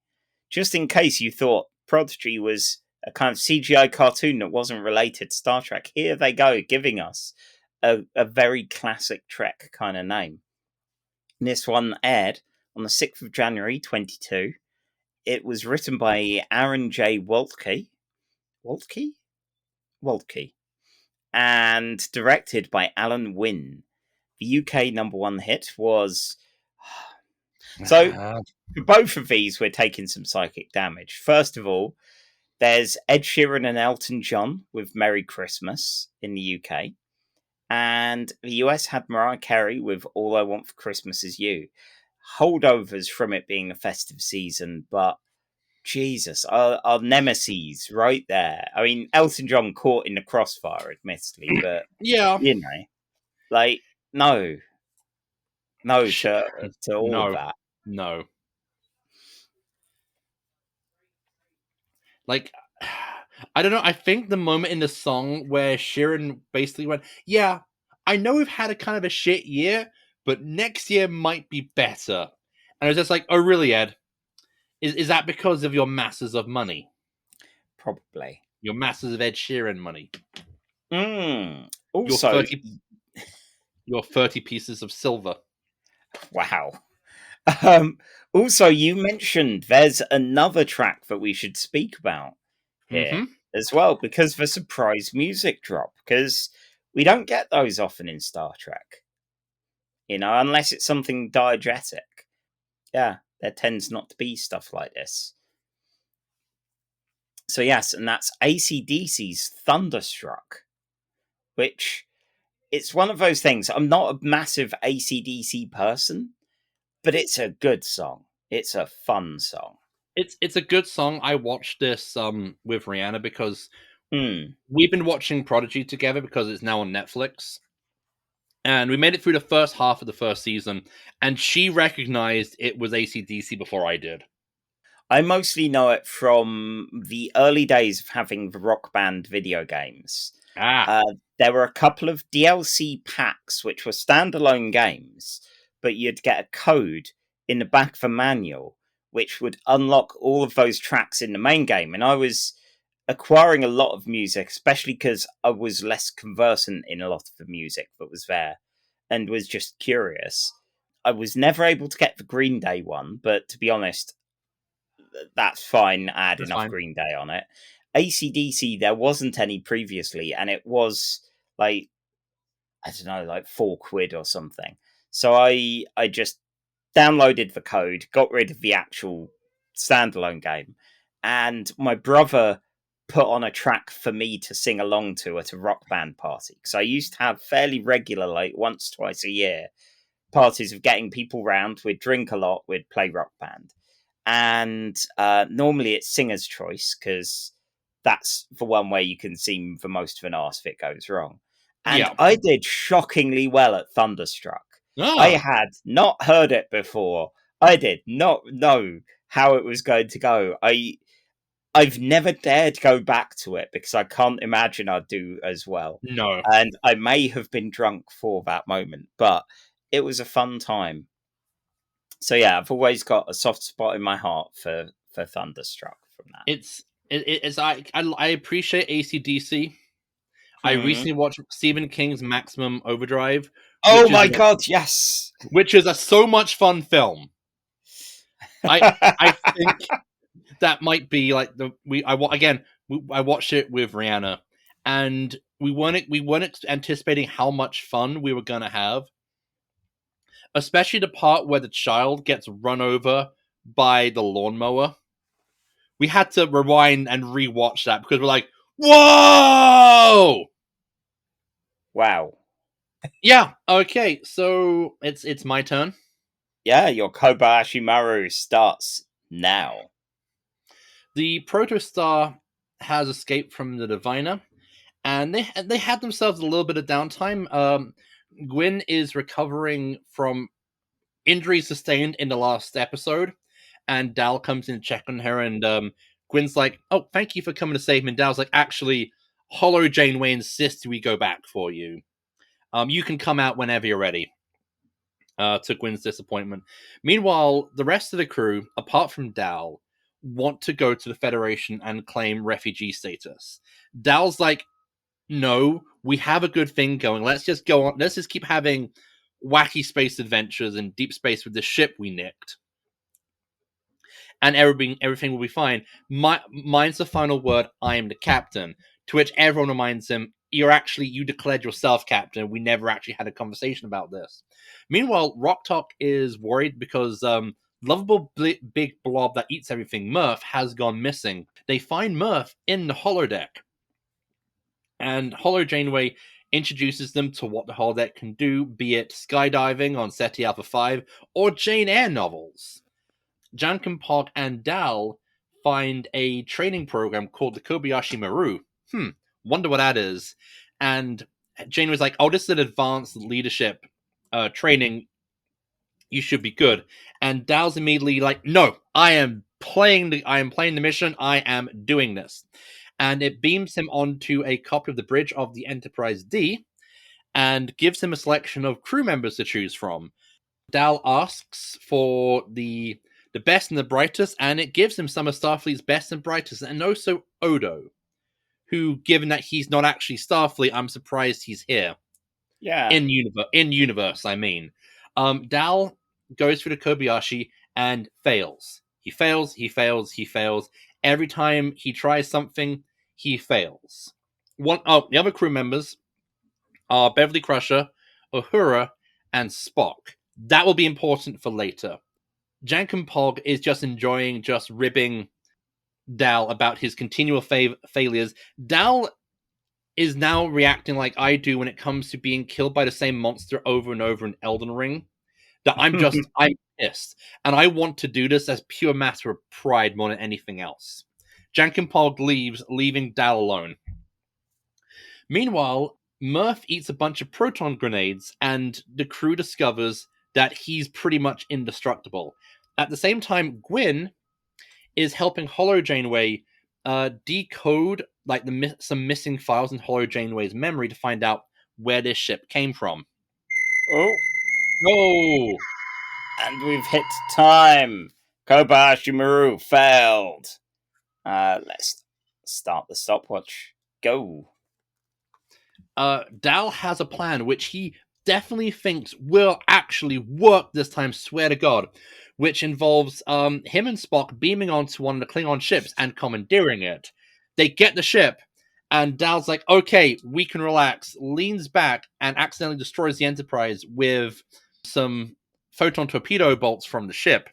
Speaker 3: Just in case you thought Prodigy was a kind of CGI cartoon that wasn't related to Star Trek, here they go, giving us a very classic Trek kind of name. And this one aired on the 6th of January 22. It was written by Aaron J. Waltke, and directed by Alan Wynne. The UK number one hit was... So, for both of these, we're taking some psychic damage. First of all, there's Ed Sheeran and Elton John with Merry Christmas in the UK. And the US had Mariah Carey with All I Want for Christmas Is You. Holdovers from it being a festive season, but Jesus, our nemesis right there. I mean, Elton John caught in the crossfire, admittedly, but
Speaker 4: yeah,
Speaker 3: you know, like no to all of that.
Speaker 4: No. Like, I don't know. I think the moment in the song where Sheeran basically went, yeah, I know we've had a kind of a shit year, but next year might be better. And I was just like, oh, really, Ed? Is that because of your masses of money?
Speaker 3: Probably.
Speaker 4: Your masses of Ed Sheeran money.
Speaker 3: Also,
Speaker 4: your 30 pieces of silver.
Speaker 3: Wow. Also, you mentioned there's another track that we should speak about here as well, because the surprise music drop, because we don't get those often in Star Trek, you know, unless it's something diegetic. Yeah, there tends not to be stuff like this. So yes, and that's AC/DC's Thunderstruck, which it's one of those things. I'm not a massive AC/DC person, but it's a good song. It's a fun song.
Speaker 4: It's a good song. I watched this with Rihanna because we've been watching Prodigy together because it's now on Netflix. And we made it through the first half of the first season, and she recognized it was AC/DC before I did.
Speaker 3: I mostly know it from the early days of having the Rock Band video games. There were a couple of DLC packs which were standalone games, but you'd get a code in the back of a manual which would unlock all of those tracks in the main game. And I was acquiring a lot of music, especially because I was less conversant in a lot of the music that was there and was just curious. I was never able to get the Green Day one, but to be honest, that's fine. I had enough Green Day on it. AC/DC, there wasn't any previously, and it was like, I don't know, like £4 or something. So I just downloaded the code, got rid of the actual standalone game, and my brother put on a track for me to sing along to at a Rock Band party. Because I used to have fairly regular, like once, twice a year, parties of getting people round. We'd drink a lot, we'd play Rock Band. And normally it's singer's choice, because that's the one where you can sing the most of an arse if it goes wrong. And I did shockingly well at Thunderstruck. I had not heard it before. I did not know how it was going to go. I've never dared go back to it because I can't imagine I'd do as well.
Speaker 4: No.
Speaker 3: And I may have been drunk for that moment, but it was a fun time. So yeah, I've always got a soft spot in my heart for Thunderstruck from that.
Speaker 4: I appreciate AC/DC. I recently watched Stephen King's Maximum Overdrive.
Speaker 3: Oh my god, yes!
Speaker 4: Which is a so much fun film. I think that might be like I watched it with Rihanna, and we weren't anticipating how much fun we were gonna have. Especially the part where the child gets run over by the lawnmower. We had to rewind and rewatch that because we're like, whoa!
Speaker 3: Wow.
Speaker 4: Yeah, okay, so it's my turn.
Speaker 3: Yeah, your Kobayashi Maru starts now.
Speaker 4: The protostar has escaped from the diviner, and they had themselves a little bit of downtime. Gwyn is recovering from injuries sustained in the last episode, and Dal comes in to check on her, and Gwyn's like, "Oh, thank you for coming to save me." And Dal's like, "Actually, Hollow Janeway insists we go back for you. You can come out whenever you're ready." To Gwyn's disappointment. Meanwhile, the rest of the crew, apart from Dal, want to go to the Federation and claim refugee status. Dal's like, "No, we have a good thing going. Let's just go on. Let's just keep having wacky space adventures in deep space with the ship we nicked, and everything will be fine." Mine's the final word. I am the captain. To which everyone reminds him, you declared yourself captain. We never actually had a conversation about this. Meanwhile, Rock Talk is worried because lovable big blob that eats everything, Murph, has gone missing. They find Murph in the holodeck, and Hollow Janeway introduces them to what the holodeck can do, be it skydiving on SETI Alpha 5 or Jane Eyre novels. Jankum Pog and Dal find a training program called the Kobayashi Maru. Wonder what that is. And Jane was like, "Oh, this is an advanced leadership training. You should be good." And Dal's immediately like, "No, I am playing the mission. I am doing this." And it beams him onto a copy of the bridge of the Enterprise D and gives him a selection of crew members to choose from. Dal asks for the best and the brightest, and it gives him some of Starfleet's best and brightest, and also Odo, who, given that he's not actually Starfleet, I'm surprised he's here.
Speaker 3: Yeah.
Speaker 4: In universe, I mean. Dal goes through the Kobayashi and fails. He fails. Every time he tries something, he fails. The other crew members are Beverly Crusher, Uhura, and Spock. That will be important for later. Jankum Pog is just enjoying just ribbing Dal about his continual failures. Dal is now reacting like I do when it comes to being killed by the same monster over and over in Elden Ring. That I'm pissed. And I want to do this as pure matter of pride more than anything else. Jankum Pog leaves, leaving Dal alone. Meanwhile, Murph eats a bunch of proton grenades, and the crew discovers that he's pretty much indestructible. At the same time, Gwyn is helping Hollow Janeway decode some missing files in Hollow Janeway's memory to find out where this ship came from.
Speaker 3: Oh.
Speaker 4: No!
Speaker 3: And we've hit time. Kobayashi Maru failed. Let's start the stopwatch. Go.
Speaker 4: Dal has a plan which he definitely thinks will actually work this time, swear to God, which involves him and Spock beaming onto one of the Klingon ships and commandeering it. They get the ship, and Dal's like, "Okay, we can relax," leans back and accidentally destroys the Enterprise with some photon torpedo bolts from the ship.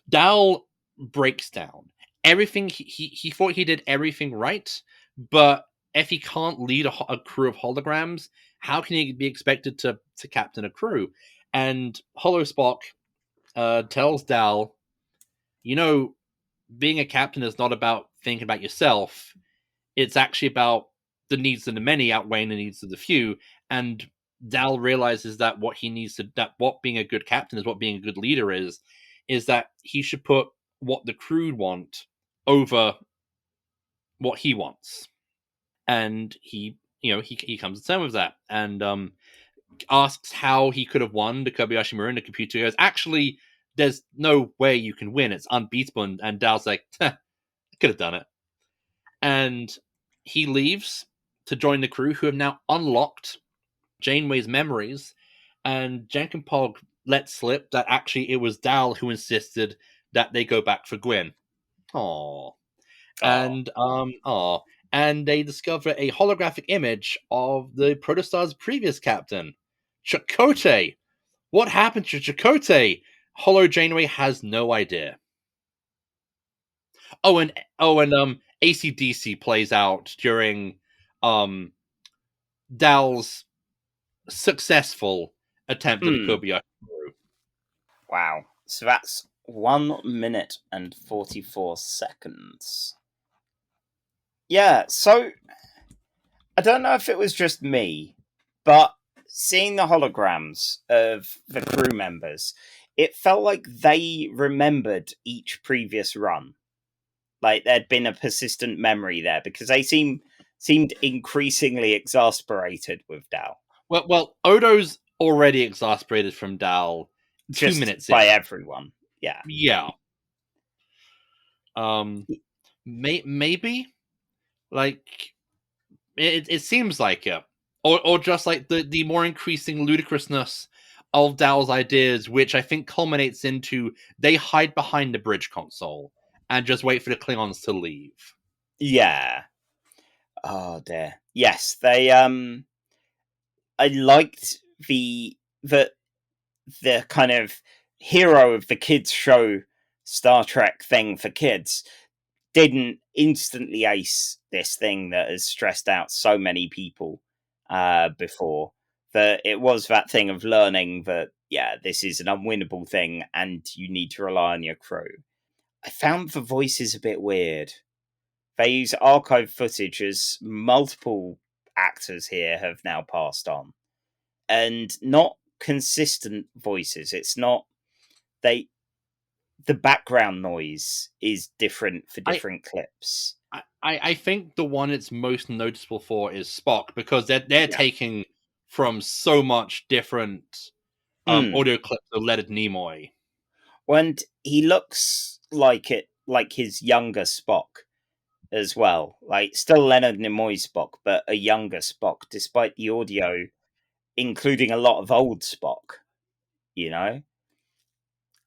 Speaker 4: Dal breaks down. Everything he thought he did everything right, but if he can't lead a crew of holograms, how can he be expected to captain a crew? And Hollow Spock tells Dal, being a captain is not about thinking about yourself. It's actually about the needs of the many outweighing the needs of the few. And Dal realizes that what being a good captain is, what being a good leader is that he should put what the crew want over what he wants. And he comes to terms with that, and asks how he could have won the Kobayashi Maru. And the computer goes, "Actually, there's no way you can win. It's unbeatable." And Dal's like, I could have done it. And he leaves to join the crew, who have now unlocked Janeway's memories. And Jankum Pog lets slip that actually it was Dal who insisted that they go back for Gwyn. Aww. And they discover a holographic image of the Protostar's previous captain, Chakotay. What happened to Chakotay? Hollow Janeway has no idea. and AC/DC plays out during Dal's successful attempt at a Kobayashi Maru.
Speaker 3: Wow. So that's 1 minute and 44 seconds. Yeah, so I don't know if it was just me, but seeing the holograms of the crew members, it felt like they remembered each previous run. Like there'd been a persistent memory there because they seemed increasingly exasperated with Dal.
Speaker 4: Well, Odo's already exasperated from Dal 2
Speaker 3: Just
Speaker 4: minutes
Speaker 3: by
Speaker 4: in.
Speaker 3: everyone. Yeah.
Speaker 4: Yeah. Maybe like it seems like it, or just like the more increasing ludicrousness of Dal's ideas, which I think culminates into they hide behind the bridge console and just wait for the Klingons to leave.
Speaker 3: Yeah. Oh dear. Yes, they I liked the kind of hero of the kids show Star Trek thing for kids didn't instantly ace this thing that has stressed out so many people before. That it was that thing of learning that, yeah, this is an unwinnable thing and you need to rely on your crew. I found the voices a bit weird. They use archive footage as multiple actors here have now passed on, and not consistent voices. It's not they. The background noise is different for different clips.
Speaker 4: I think the one it's most noticeable for is Spock, because they're taking from so much different audio clips of Leonard Nimoy.
Speaker 3: And he looks like his younger Spock as well. Like still Leonard Nimoy Spock, but a younger Spock, despite the audio including a lot of old Spock, you know?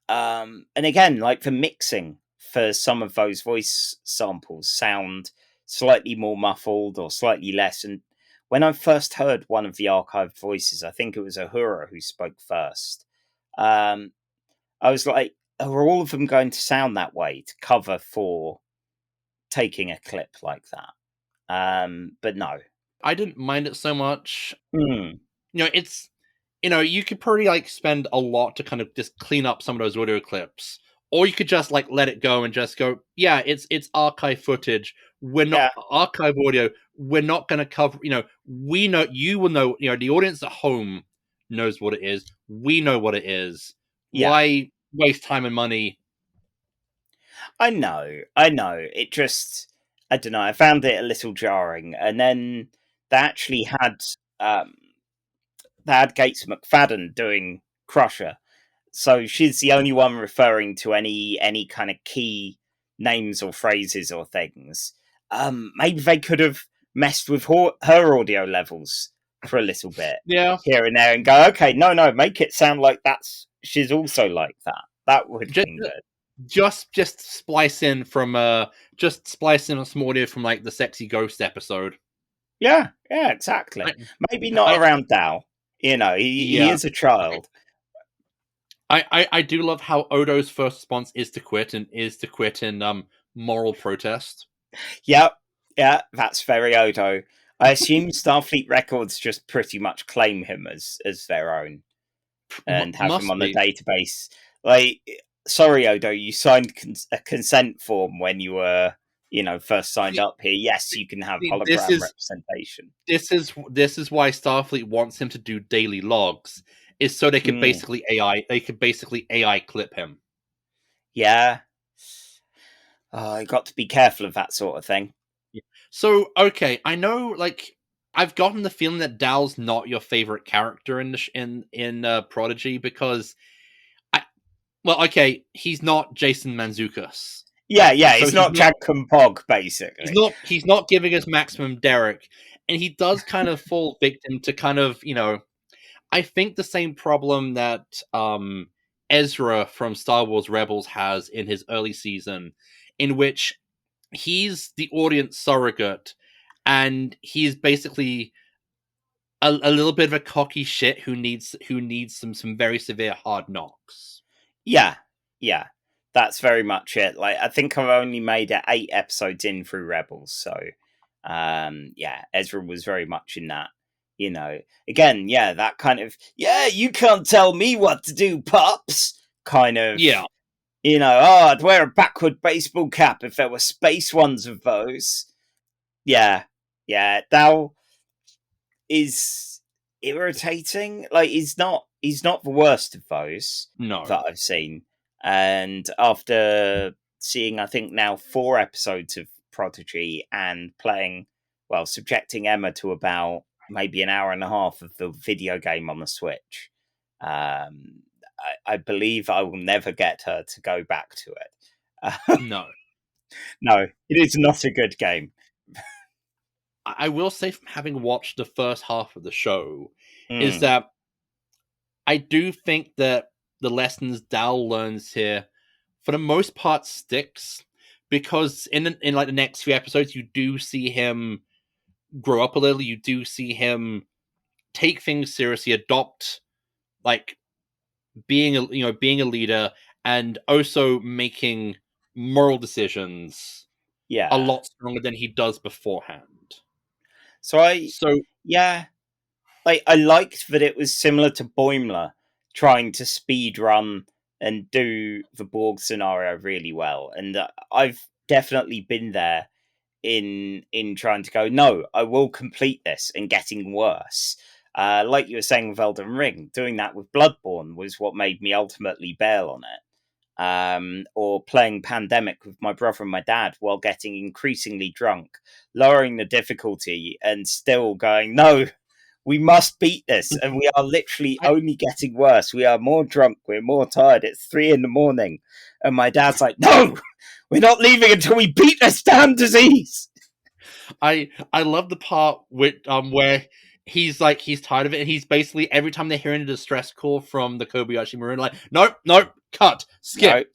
Speaker 3: And again, like the mixing for some of those voice samples sound slightly more muffled or slightly less. And when I first heard one of the archived voices, I think it was Uhura who spoke first. I was like, are all of them going to sound that way to cover for taking a clip like that? But no.
Speaker 4: I didn't mind it so much.
Speaker 3: Hmm.
Speaker 4: It's you could pretty like spend a lot to kind of just clean up some of those audio clips, or you could just like let it go and just go, yeah, it's archive footage. We're not archive audio. We're not going to cover. We know you will know. The audience at home knows what it is. We know what it is.
Speaker 3: Yeah.
Speaker 4: Why waste time and money?
Speaker 3: I know. It just, I don't know. I found it a little jarring, and then they actually had Gates McFadden doing Crusher, so she's the only one referring to any kind of key names or phrases or things. Maybe they could have messed with her audio levels for a little bit, here and there, and go, okay, no, make it sound like she's also like that. That would have been good.
Speaker 4: Just splice in some audio from like the Sexy Ghost episode.
Speaker 3: Yeah, exactly. Maybe not around Dal. He is a child.
Speaker 4: I do love how Odo's first response is to quit in moral protest.
Speaker 3: Yeah, that's very Odo. I assume Starfleet records just pretty much claim him as their own and have him on the database. Like, sorry, Odo, you signed a consent form when you were, first signed up here. Yes, you can have hologram representation.
Speaker 4: This is why Starfleet wants him to do daily logs, is so they could basically AI clip him.
Speaker 3: Yeah. Oh, you got to be careful of that sort of thing.
Speaker 4: So, okay, I know, like, I've gotten the feeling that Dal's not your favorite character in Prodigy, because he's not Jason Mantzoukas.
Speaker 3: Yeah, so he's not Jack Compog, basically.
Speaker 4: He's not giving us maximum Derek, and he does kind of fall victim to kind of, I think the same problem that Ezra from Star Wars Rebels has in his early season, in which he's the audience surrogate, and he's basically a little bit of a cocky shit who needs some very severe hard knocks.
Speaker 3: Yeah. That's very much it. Like, I think I've only made it 8 episodes in through Rebels, so Ezra was very much in that. Again, that kind of you can't tell me what to do, pups. Kind of, I'd wear a backward baseball cap if there were space ones of those. That is irritating. Like, he's not the worst of those that I've seen. And after seeing, I think now 4 episodes of Prodigy and subjecting Emma to about maybe an hour and a half of the video game on the Switch, I believe I will never get her to go back to it.
Speaker 4: No,
Speaker 3: it is not a good game.
Speaker 4: I will say, from having watched the first half of the show, is that I do think that the lessons Dal learns here, for the most part, sticks, because in like the next few episodes, you do see him grow up a little. You do see him take things seriously, adopt like being a leader, and also making moral decisions. A lot stronger than he does beforehand.
Speaker 3: I liked that it was similar to Boimler trying to speed run and do the Borg scenario really well, and I've definitely been there in trying to go, no, I will complete this, and getting worse. Like you were saying with Elden Ring, doing that with Bloodborne was what made me ultimately bail on it. Or playing Pandemic with my brother and my dad while getting increasingly drunk, lowering the difficulty and still going, no, we must beat this, and we are literally only getting worse. We are more drunk, we're more tired, it's 3 a.m, and my dad's like, no, we're not leaving until we beat this damn disease.
Speaker 4: I love the part with where he's tired of it, and he's basically, every time they're hearing a distress call from the Kobayashi Maru, like, nope, cut, skip.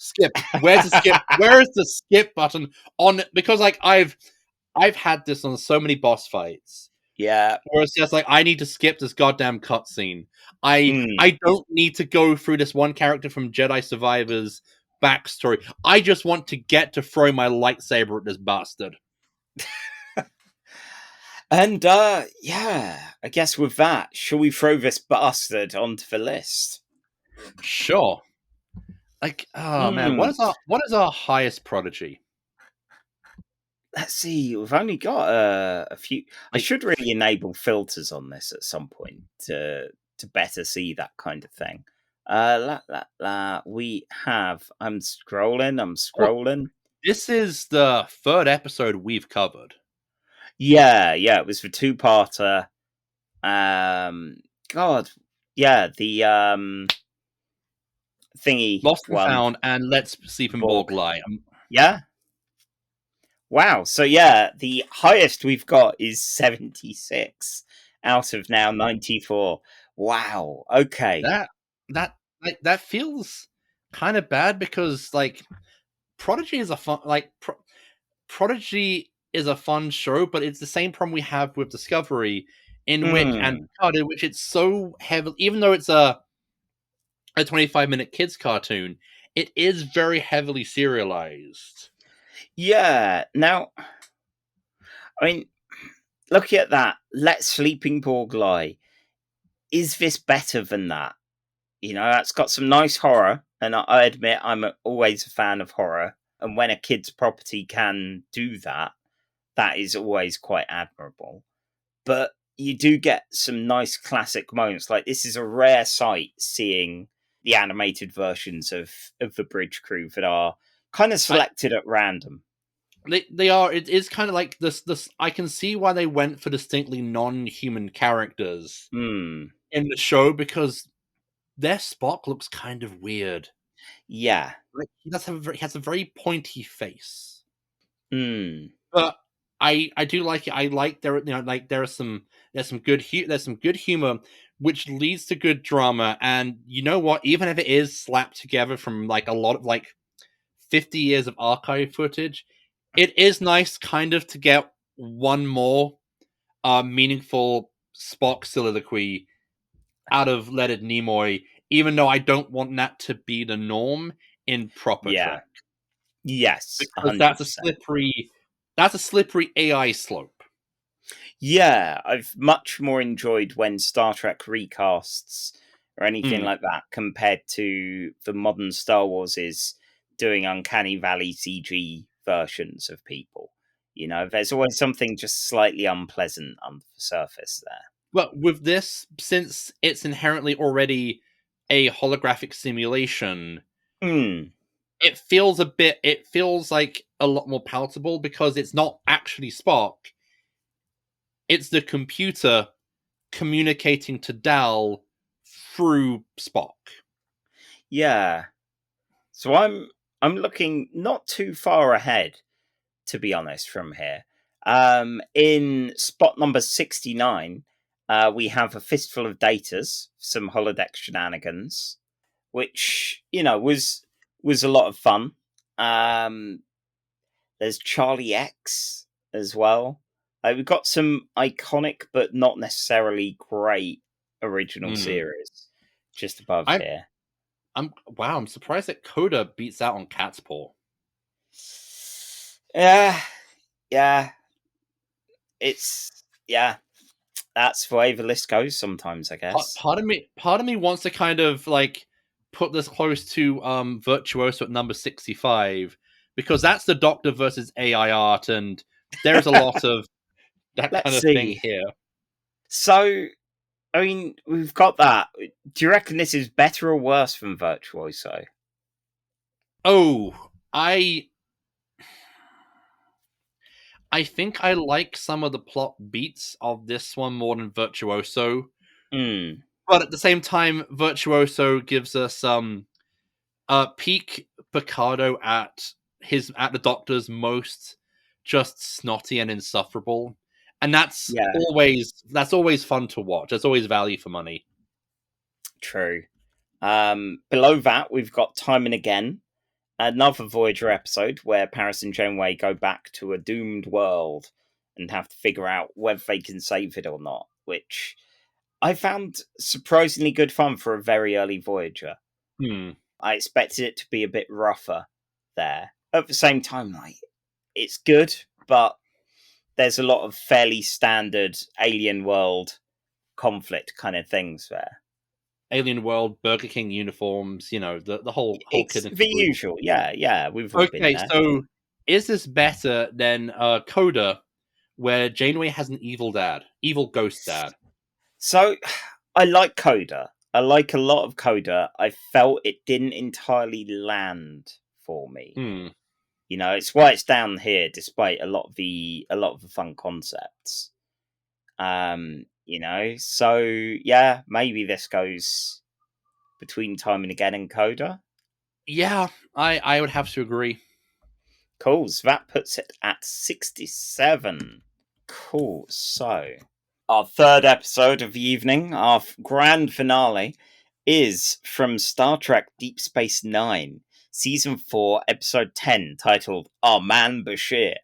Speaker 4: Where's the skip? Where is the skip button on it? Because like I've had this on so many boss fights.
Speaker 3: Yeah.
Speaker 4: Where it's just like, I need to skip this goddamn cutscene. I don't need to go through this one character from Jedi Survivor's backstory. I just want to get to throw my lightsaber at this bastard.
Speaker 3: And I guess with that, shall we throw this bastard onto the list?
Speaker 4: Sure. Like, man, what is our highest Prodigy?
Speaker 3: Let's see. We've only got a few. I should really enable filters on this at some point to better see that kind of thing. We have. I'm scrolling.
Speaker 4: This is the 3rd episode we've covered.
Speaker 3: Yeah. It was the 2-parter. The thingy.
Speaker 4: Lost and Found and Let's Sleep in Borg Lie.
Speaker 3: Yeah. Wow. So the highest we've got is 76 out of now 94. Wow. Okay.
Speaker 4: That feels kind of bad, because like Prodigy is a fun Prodigy is a fun show, but it's the same problem we have with Discovery, in which it's so heavy, even though it's a 25-minute kids cartoon, it is very heavily serialized.
Speaker 3: Yeah. Now, I mean, looking at that, Let Sleeping Borg Lie. Is this better than that? That's got some nice horror, and I admit I'm always a fan of horror. And when a kid's property can do that, that is always quite admirable. But you do get some nice classic moments. Like, this is a rare sight, seeing the animated versions of the bridge crew that are kind of selected at random.
Speaker 4: They are. It is kind of like this. I can see why they went for distinctly non-human characters in the show, because their Spock looks kind of weird.
Speaker 3: Yeah,
Speaker 4: like he has a very pointy face.
Speaker 3: But
Speaker 4: I do like it. I like there's some good humor, which leads to good drama. And you know what? Even if it is slapped together from like a lot of 50 years of archive footage, it is nice kind of to get one more meaningful Spock soliloquy out of Leonard Nimoy, even though I don't want that to be the norm in proper Trek.
Speaker 3: Yes,
Speaker 4: Because
Speaker 3: 100%.
Speaker 4: that's a slippery AI slope.
Speaker 3: Yeah, I've much more enjoyed when Star Trek recasts or anything like that compared to the modern Star Wars is doing Uncanny Valley CG versions of people. There's always something just slightly unpleasant under the surface there.
Speaker 4: But with this, since it's inherently already a holographic simulation, it feels like a lot more palatable because it's not actually Spock. It's the computer communicating to Dal through Spock.
Speaker 3: Yeah. So I'm looking not too far ahead, to be honest, from here. In spot number 69, we have a fistful of datas, some holodeck shenanigans, which was a lot of fun. There's Charlie X as well. We've got some iconic but not necessarily great original series just above here.
Speaker 4: I'm surprised that Coda beats out on Cat's Paw.
Speaker 3: Yeah. That's the way the list goes sometimes, I guess.
Speaker 4: Part of me wants to kind of like put this close to Virtuoso at number 65 because that's the Doctor versus AI art, and there's a lot of that kind of thing here.
Speaker 3: So, I mean, we've got that. Do you reckon this is better or worse than Virtuoso?
Speaker 4: Oh, I think I like some of the plot beats of this one more than Virtuoso. But at the same time, Virtuoso gives us peak Picardo at the Doctor's most just snotty and insufferable, and that's always fun to watch. There's always value for money.
Speaker 3: True. Below that, we've got Time and Again, another Voyager episode where Paris and Janeway go back to a doomed world and have to figure out whether they can save it or not, which I found surprisingly good fun for a very early Voyager. I expected it to be a bit rougher there. At the same time, it's good, but there's a lot of fairly standard alien world conflict kind of things there.
Speaker 4: Alien world, Burger King uniforms, the whole
Speaker 3: it's the usual. Yeah, we've all been there.
Speaker 4: So is this better than Coda, where Janeway has an evil ghost dad?
Speaker 3: So I like Coda. I like a lot of Coda. I felt it didn't entirely land for me. It's why it's down here, despite a lot of the fun concepts. So yeah, maybe this goes between Time and Again and Coda.
Speaker 4: Yeah, I would have to agree.
Speaker 3: Cool. So that puts it at 67. Cool. So our third episode of the evening, our grand finale, is from Star Trek Deep Space Nine, Season 4, Episode 10, titled Our Man Bashir.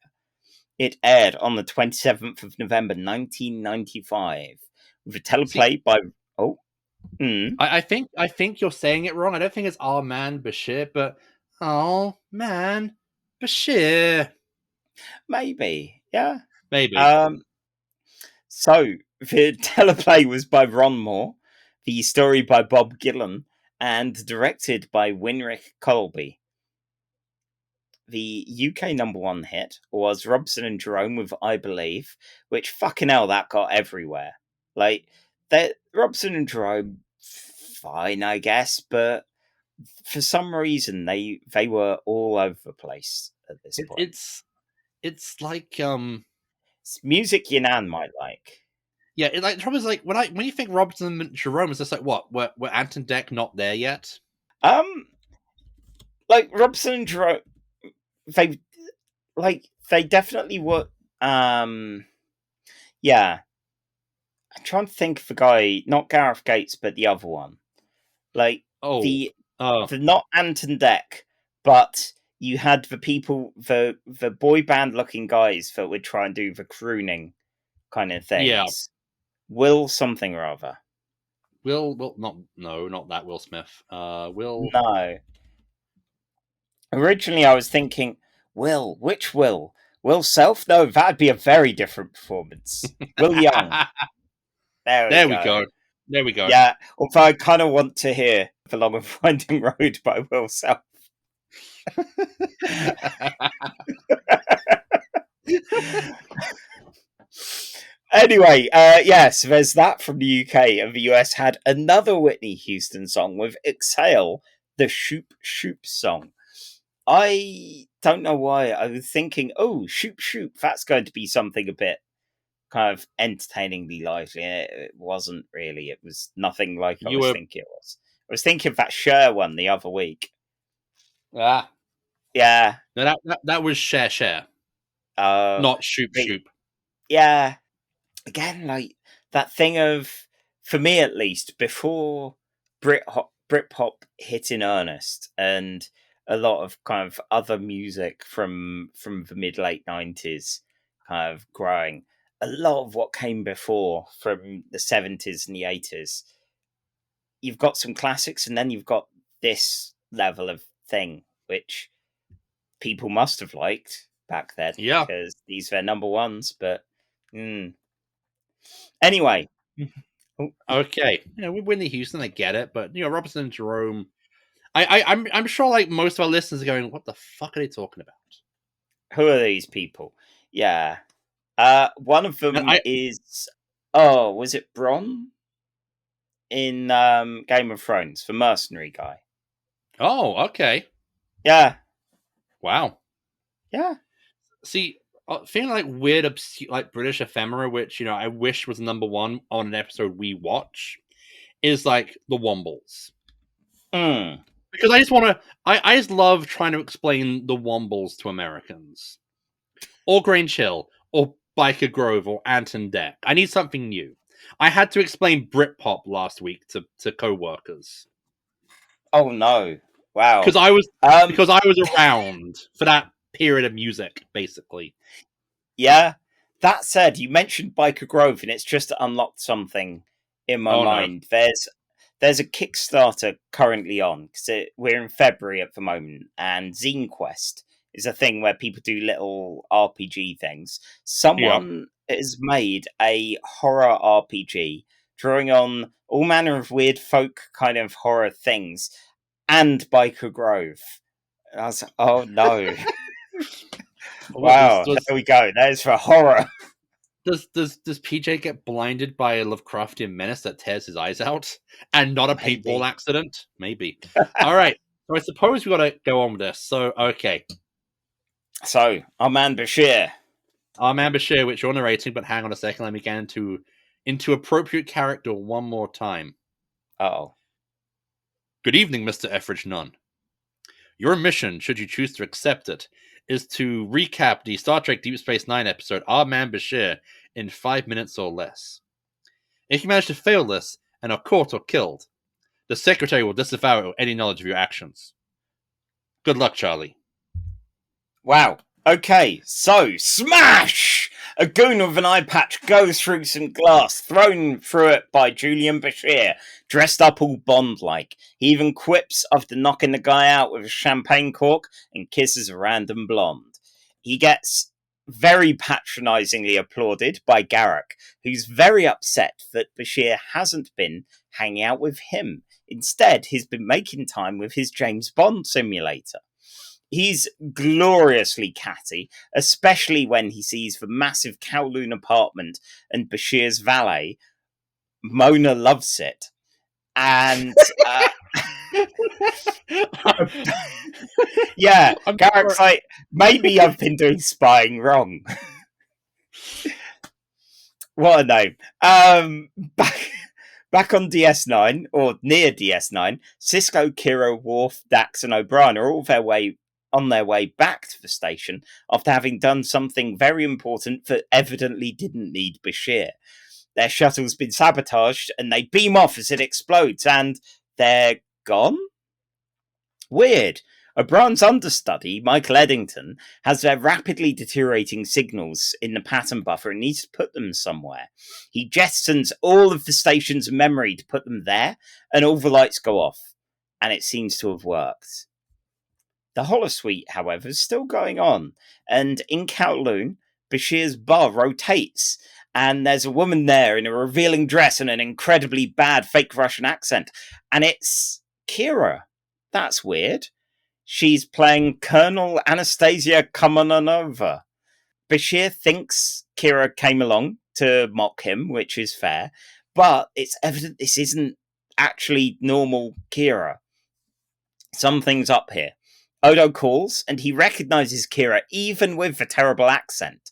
Speaker 3: It aired on the 27th of November, 1995, with a teleplay by...
Speaker 4: I think you're saying it wrong. I don't think it's Our Man Bashir, but Oh Man Bashir.
Speaker 3: Maybe, yeah.
Speaker 4: Maybe.
Speaker 3: So, the teleplay was by Ron Moore, the story by Bob Gillen, and directed by Winrich Colby. The UK number one hit was Robson and Jerome with I Believe, which fucking hell, that got everywhere. Robson and Jerome, fine, I guess, but for some reason they were all over the place at this point.
Speaker 4: It's like
Speaker 3: it's music Yanan might like.
Speaker 4: Yeah, the trouble is when you think Robson and Jerome, it's just like what? Were Ant and Dec not there yet?
Speaker 3: Robson and Jerome, they definitely were. Yeah, I'm trying to think of the guy, not Gareth Gates, but the other one. The not Ant and Dec, but you had the people, the boy band looking guys that would try and do the crooning kind of things.
Speaker 4: Yeah.
Speaker 3: Will something or other.
Speaker 4: Not that Will Smith.
Speaker 3: No. Originally, I was thinking, Will, which Will? Will Self? No, that'd be a very different performance. Will Young. There we
Speaker 4: There we
Speaker 3: go.
Speaker 4: go. There we go.
Speaker 3: Yeah, although I kind of want to hear The Long and Winding Road by Will Self. Anyway, yes, there's that from the UK, and the US had another Whitney Houston song with Exhale, the Shoop Shoop song. I don't know why. I was thinking, oh, Shoop Shoop, that's going to be something a bit kind of entertainingly lively. It wasn't really. It was nothing like I was thinking it was. I was thinking of that Cher one the other week.
Speaker 4: Ah.
Speaker 3: Yeah.
Speaker 4: No, that was Cher. Not Shoop Shoop.
Speaker 3: Yeah. Again, like that thing of, for me at least, before Britpop hit in earnest, and a lot of kind of other music from the mid late 90s kind of growing, a lot of what came before from the 70s and the 80s, you've got some classics, and then you've got this level of thing which people must have liked back then, because these were number ones. But anyway,
Speaker 4: okay, with Whitney Houston, I get it, but Robinson and Jerome, I'm sure like most of our listeners are going, what the fuck are they talking about?
Speaker 3: Who are these people? Yeah, one of them is was it Bronn in Game of Thrones, the mercenary guy?
Speaker 4: Oh, okay.
Speaker 3: Yeah.
Speaker 4: Wow.
Speaker 3: Yeah.
Speaker 4: See, feeling like weird, like British ephemera, which I wish was number one on an episode we watch, is like the Wombles. Because I just want to, I just love trying to explain the Wombles to Americans, or Grange Hill, or Biker Grove, or Anton Deck. I need something new. I had to explain Britpop last week to co-workers.
Speaker 3: Oh no! Wow.
Speaker 4: Because I was around for that period of music, basically.
Speaker 3: Yeah. That said, you mentioned Biker Grove, and it's just unlocked something in my mind. No. There's a Kickstarter currently on, because we're in February at the moment, and Zine Quest is a thing where people do little RPG things. Someone has made a horror RPG drawing on all manner of weird folk kind of horror things, and Biker Grove. And I was like, oh no. Wow, there we go. There's for horror.
Speaker 4: Does PJ get blinded by a Lovecraftian menace that tears his eyes out, and not a paintball accident? Maybe. All right. So I suppose we got to go on with this. So okay.
Speaker 3: So Our Man Bashir.
Speaker 4: Our Man Bashir, which you're narrating, but hang on a second. Let me get into appropriate character one more time.
Speaker 3: Uh-oh.
Speaker 4: Good evening, Mr. Etheridge Nunn. Your mission, should you choose to accept it, is to recap the Star Trek Deep Space Nine episode Our Man Bashir in 5 minutes or less. If you manage to fail this and are caught or killed, the Secretary will disavow any knowledge of your actions. Good luck, Charlie.
Speaker 3: Wow. Okay, so smash! A goon with an eye patch goes through some glass, thrown through it by Julian Bashir, dressed up all Bond-like. He even quips after knocking the guy out with a champagne cork and kisses a random blonde. He gets very patronisingly applauded by Garak, who's very upset that Bashir hasn't been hanging out with him. Instead, he's been making time with his James Bond simulator. He's gloriously catty, especially when he sees the massive Kowloon apartment and Bashir's valet. Mona loves it. And yeah, Garak's like, maybe I've been doing spying wrong. What a name. Back on DS9, or near DS9, Sisko, Kira, Worf, Dax, and O'Brien are all on their way back to the station after having done something very important that evidently didn't need Bashir. Their shuttle's been sabotaged, and they beam off as it explodes, and they're gone? Weird. O'Brien's understudy, Michael Eddington, has their rapidly deteriorating signals in the pattern buffer and needs to put them somewhere. He jettisons all of the station's memory to put them there, and all the lights go off. And it seems to have worked. The holosuite, however, is still going on, and in Kowloon, Bashir's bar rotates, and there's a woman there in a revealing dress and an incredibly bad fake Russian accent, and it's Kira. That's weird. She's playing Colonel Anastasia Komanova. Bashir thinks Kira came along to mock him, which is fair, but it's evident this isn't actually normal Kira. Something's up here. Odo calls, and he recognizes Kira even with the terrible accent.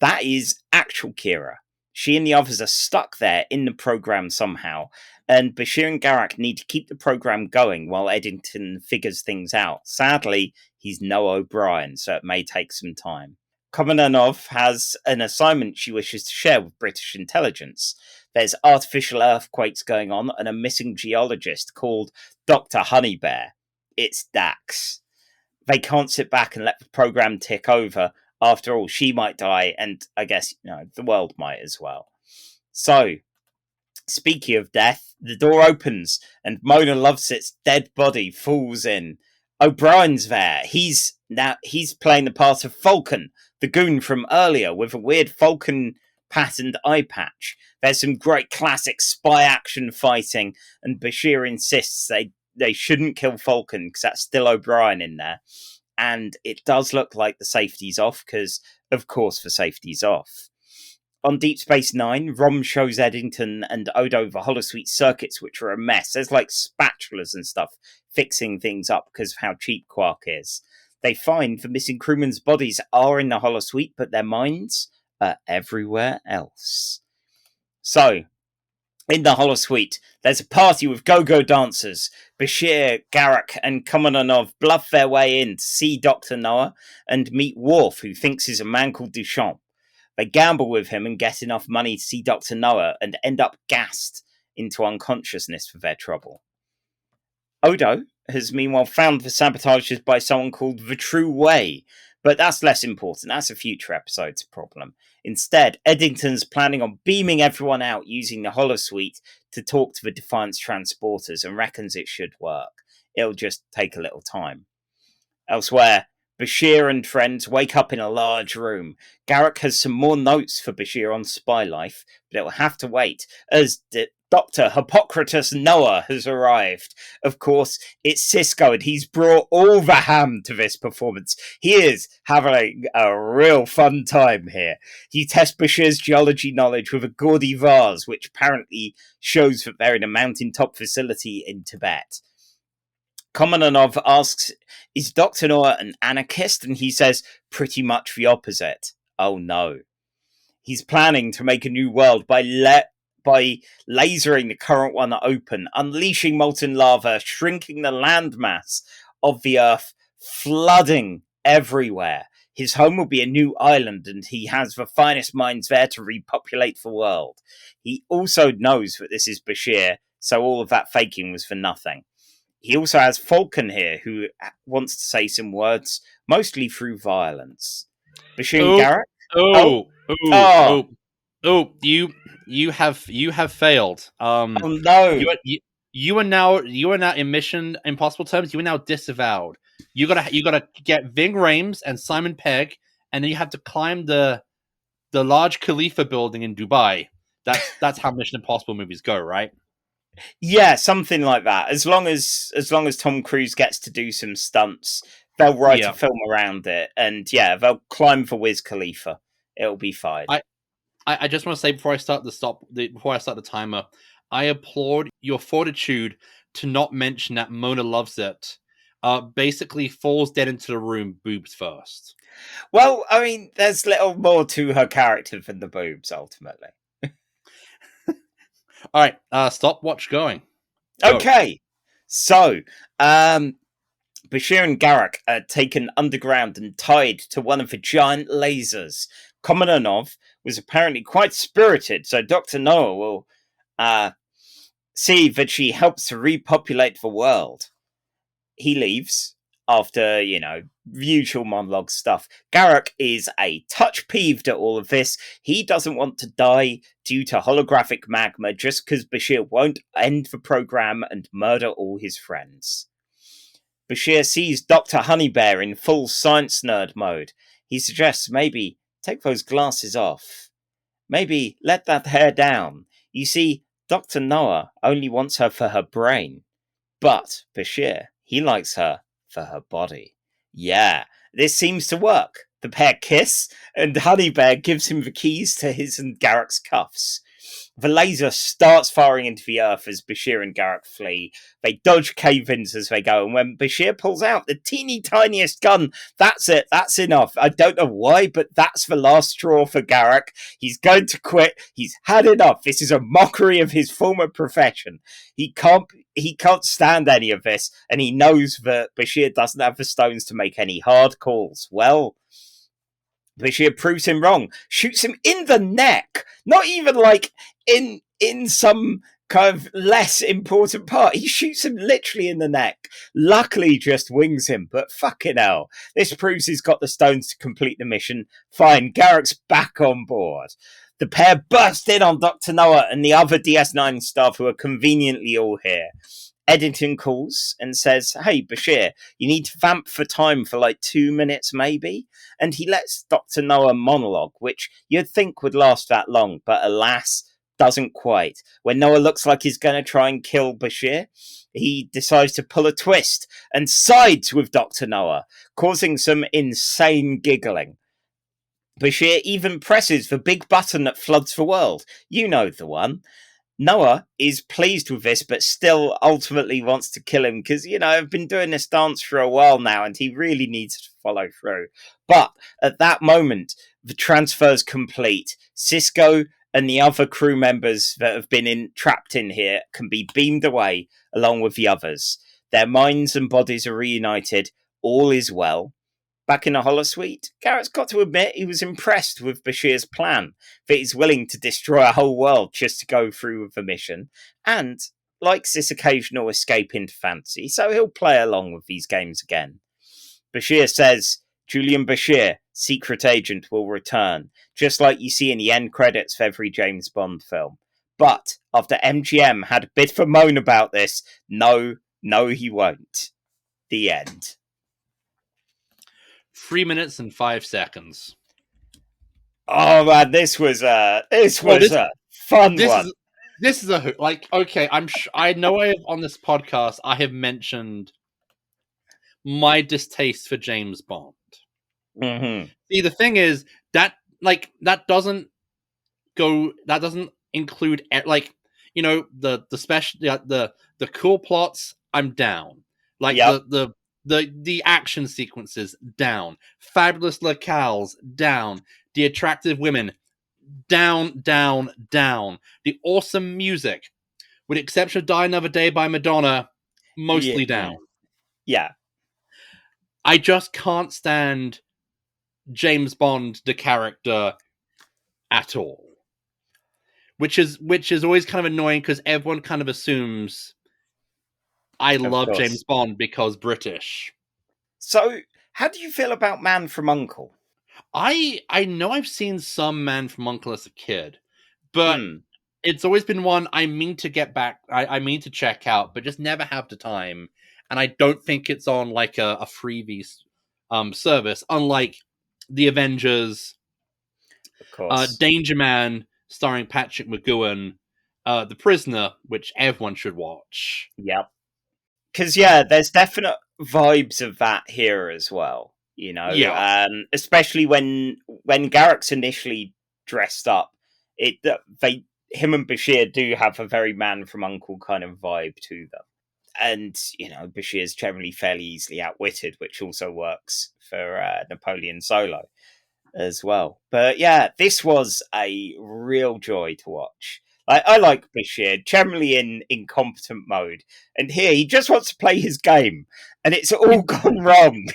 Speaker 3: That is actual Kira. She and the others are stuck there in the program somehow, and Bashir and Garak need to keep the program going while Eddington figures things out. Sadly, he's no O'Brien, so it may take some time. Komananov has an assignment she wishes to share with British intelligence. There's artificial earthquakes going on and a missing geologist called Dr. Honeybear. It's Dax. They can't sit back and let the program tick over. After all, she might die, and I guess, the world might as well. So, speaking of death, the door opens, and Mona Lovesit's dead body falls in. O'Brien's there. He's playing the part of Falcon, the goon from earlier, with a weird Falcon patterned eye patch. There's some great classic spy action fighting, and Bashir insists they shouldn't kill Falcon because that's still O'Brien in there. And it does look like the safety's off because, of course, the safety's off. On Deep Space Nine, Rom shows Eddington and Odo the holosuite circuits, which are a mess. There's like spatulas and stuff fixing things up because of how cheap Quark is. They find the missing crewmen's bodies are in the holosuite, but their minds are everywhere else. So, in the holosuite, there's a party with go-go dancers. Bashir, Garak, and Komananov bluff their way in to see Dr. Noah and meet Worf, who thinks he's a man called Duchamp. They gamble with him and get enough money to see Dr. Noah and end up gassed into unconsciousness for their trouble. Odo has meanwhile found the sabotages by someone called The True Way, but that's less important. That's a future episode's problem. Instead, Eddington's planning on beaming everyone out using the holosuite to talk to the Defiance transporters and reckons it should work. It'll just take a little time. Elsewhere, Bashir and friends wake up in a large room. Garak has some more notes for Bashir on spy life, but it'll have to wait, as Dr. Hippocrates Noah has arrived. Of course, it's Sisko, and he's brought all the ham to this performance. He is having a real fun time here. He tests Bashir's geology knowledge with a gaudy vase, which apparently shows that they're in a mountaintop facility in Tibet. Komananov asks, is Dr. Noah an anarchist? And he says, pretty much the opposite. Oh no. He's planning to make a new world by lasering the current one open, unleashing molten lava, shrinking the landmass of the Earth, flooding everywhere. His home will be a new island, and he has the finest minds there to repopulate the world. He also knows that this is Bashir, so all of that faking was for nothing. He also has Falcon here, who wants to say some words, mostly through violence. Bashir and Garak?
Speaker 4: You have failed.
Speaker 3: Oh no!
Speaker 4: You are now in Mission Impossible terms. You are now disavowed. You gotta get Ving Rhames and Simon Pegg, and then you have to climb the Large Khalifa building in Dubai. That's how Mission Impossible movies go, right?
Speaker 3: Yeah, something like that. As long as Tom Cruise gets to do some stunts, they'll write a film around it, and they'll climb for Wiz Khalifa. It'll be fine.
Speaker 4: I just want to say before I start the timer, I applaud your fortitude to not mention that Mona Lovesit basically falls dead into the room boobs first.
Speaker 3: Well, I mean, there's little more to her character than the boobs, ultimately.
Speaker 4: All right, stopwatch going.
Speaker 3: Go. Okay, so Bashir and Garak are taken underground and tied to one of the giant lasers. Komananov was apparently quite spirited, so Dr. Noah will see that she helps to repopulate the world. He leaves after, usual monologue stuff. Garak is a touch peeved at all of this. He doesn't want to die due to holographic magma just because Bashir won't end the program and murder all his friends. Bashir sees Dr. Honeybear in full science nerd mode. He suggests maybe take those glasses off. Maybe let that hair down. You see, Dr. Noah only wants her for her brain. But Bashir, he likes her for her body. Yeah, this seems to work. The pair kiss, and Honeybear gives him the keys to his and Garak's cuffs. The laser starts firing into the earth as Bashir and Garak flee. They dodge cave-ins as they go, and when Bashir pulls out the teeny tiniest gun, that's it, that's enough. I don't know why, but that's the last straw for Garak. He's going to quit. He's had enough. This is a mockery of his former profession. He can't stand any of this, and he knows that Bashir doesn't have the stones to make any hard calls. Well, Bashir proves him wrong, shoots him in the neck, not even like in some kind of less important part. He shoots him literally in the neck. Luckily, just wings him, but fucking hell. This proves he's got the stones to complete the mission. Fine, Garak's back on board. The pair burst in on Dr. Noah and the other DS9 staff who are conveniently all here. Eddington calls and says, hey, Bashir, you need to vamp for time for like 2 minutes maybe? And he lets Dr. Noah monologue, which you'd think would last that long, but alas, doesn't quite. When Noah looks like he's going to try and kill Bashir, he decides to pull a twist and sides with Dr. Noah, causing some insane giggling. Bashir even presses the big button that floods the world. You know the one. Noah is pleased with this, but still ultimately wants to kill him because, I've been doing this dance for a while now and he really needs to follow through. But at that moment, the transfer's complete. Cisco and the other crew members that have been trapped in here can be beamed away along with the others. Their minds and bodies are reunited. All is well. Back in the holosuite, Garak's got to admit he was impressed with Bashir's plan, that he's willing to destroy a whole world just to go through with the mission, and likes this occasional escape into fantasy, so he'll play along with these games again. Bashir says, Julian Bashir, secret agent, will return, just like you see in the end credits of every James Bond film. But, after MGM had a bit of a moan about this, no, he won't. The end.
Speaker 4: 3 minutes and 5 seconds.
Speaker 3: Oh man, this was a fun one.
Speaker 4: This is okay. I know on this podcast I have mentioned my distaste for James Bond.
Speaker 3: Mm-hmm.
Speaker 4: See, the thing is that doesn't include the special the cool plots. I'm down. The action sequences, down. Fabulous locales, down. The attractive women, down. The awesome music, with the exception of Die Another Day by Madonna, mostly down.
Speaker 3: Yeah.
Speaker 4: I just can't stand James Bond, the character, at all. Which is always kind of annoying, because everyone kind of assumes I love James Bond because British.
Speaker 3: So, how do you feel about Man from U.N.C.L.E.?
Speaker 4: I know I've seen some Man from U.N.C.L.E. as a kid, but it's always been one I mean to get back. I mean to check out, but just never have the time. And I don't think it's on like a freebie service, unlike The Avengers,
Speaker 3: of course,
Speaker 4: Danger Man, starring Patrick McGowan, The Prisoner, which everyone should watch.
Speaker 3: Yep. Because, there's definite vibes of that here as well,
Speaker 4: Yeah.
Speaker 3: Especially when Garak's initially dressed up, him and Bashir do have a very Man from U.N.C.L.E. kind of vibe to them. And, Bashir's generally fairly easily outwitted, which also works for Napoleon Solo as well. But, this was a real joy to watch. I like Bashir, generally in incompetent mode. And here, he just wants to play his game. And it's all gone wrong.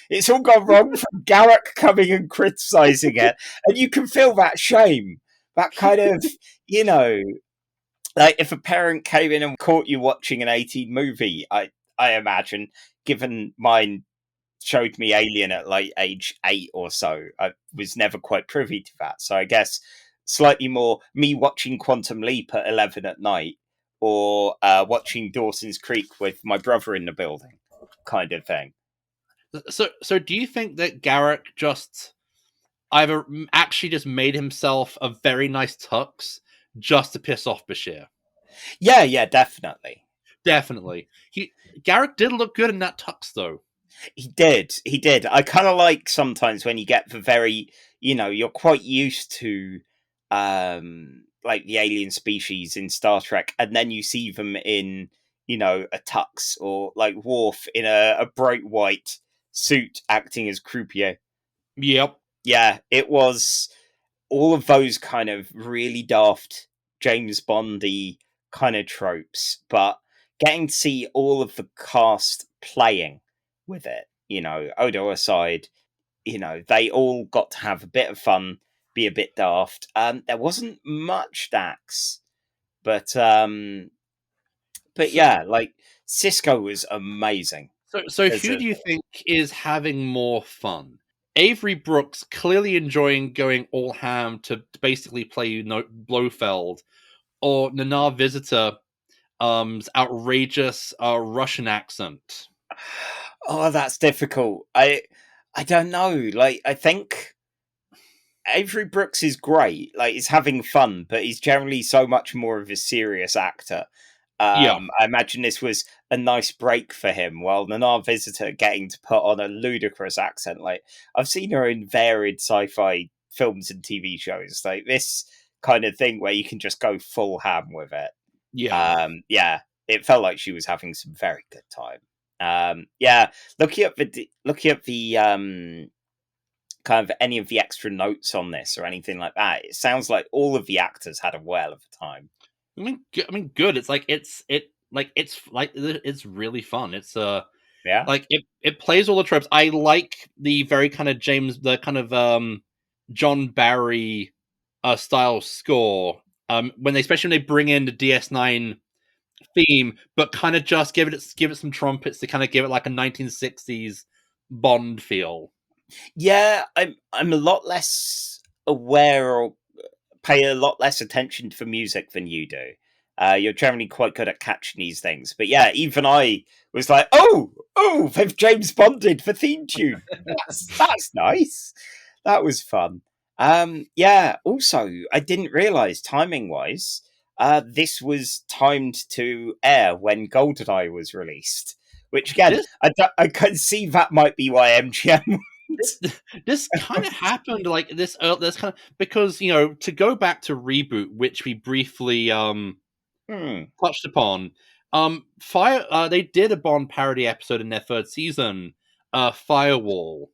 Speaker 3: It's all gone wrong from Garak coming and criticising it. And you can feel that shame. That kind of, like if a parent came in and caught you watching an 18 movie, I imagine, given mine showed me Alien at like age 8 or so, I was never quite privy to that. So I guess slightly more me watching Quantum Leap at 11 at night, or watching Dawson's Creek with my brother in the building. kind of thing.
Speaker 4: So do you think that Garak just either actually just made himself a very nice tux just to piss off Bashir?
Speaker 3: Yeah, definitely.
Speaker 4: Definitely. Garak did look good in that tux, though.
Speaker 3: He did. I kind of like sometimes when you get the very, you're quite used to, like the alien species in Star Trek, and then you see them in, a tux, or like Worf in a bright white suit acting as croupier.
Speaker 4: Yep.
Speaker 3: Yeah, it was all of those kind of really daft James Bondy kind of tropes, but getting to see all of the cast playing with it, Odo aside, they all got to have a bit of fun, be a bit daft. There wasn't much Dax, but yeah, like Cisco was amazing.
Speaker 4: So who do you think is having more fun? Avery Brooks clearly enjoying going all ham to basically play Blofeld, or Nana Visitor outrageous Russian accent?
Speaker 3: Oh, that's difficult. I don't know. Like, I think Avery Brooks is great. Like, he's having fun, but he's generally so much more of a serious actor.
Speaker 4: Yeah.
Speaker 3: I imagine this was a nice break for him, while Nana Visitor getting to put on a ludicrous accent. Like, I've seen her in varied sci-fi films and TV shows. Like, this kind of thing where you can just go full ham with it.
Speaker 4: Yeah.
Speaker 3: It felt like she was having some very good time. Looking at the kind of any of the extra notes on this or anything like that, it sounds like all of the actors had a whale of a time.
Speaker 4: I mean, good. It's like it's really fun. It's
Speaker 3: Yeah,
Speaker 4: like it plays all the tropes. I like the very kind of John Barry style score. Especially when they bring in the DS9 theme, but kind of just give it some trumpets to kind of give it like a 1960s Bond feel.
Speaker 3: Yeah, I'm a lot less aware or pay a lot less attention to music than you do. You're generally quite good at catching these things, but yeah, even I was like, oh, they've James Bonded the theme tune. That's nice. That was fun. Also, I didn't realize timing wise, this was timed to air when GoldenEye was released. Which again, I can see that might be why MGM.
Speaker 4: This kind of happened like this kind of, because to go back to Reboot, which we briefly touched upon. They did a Bond parody episode in their third season, Firewall.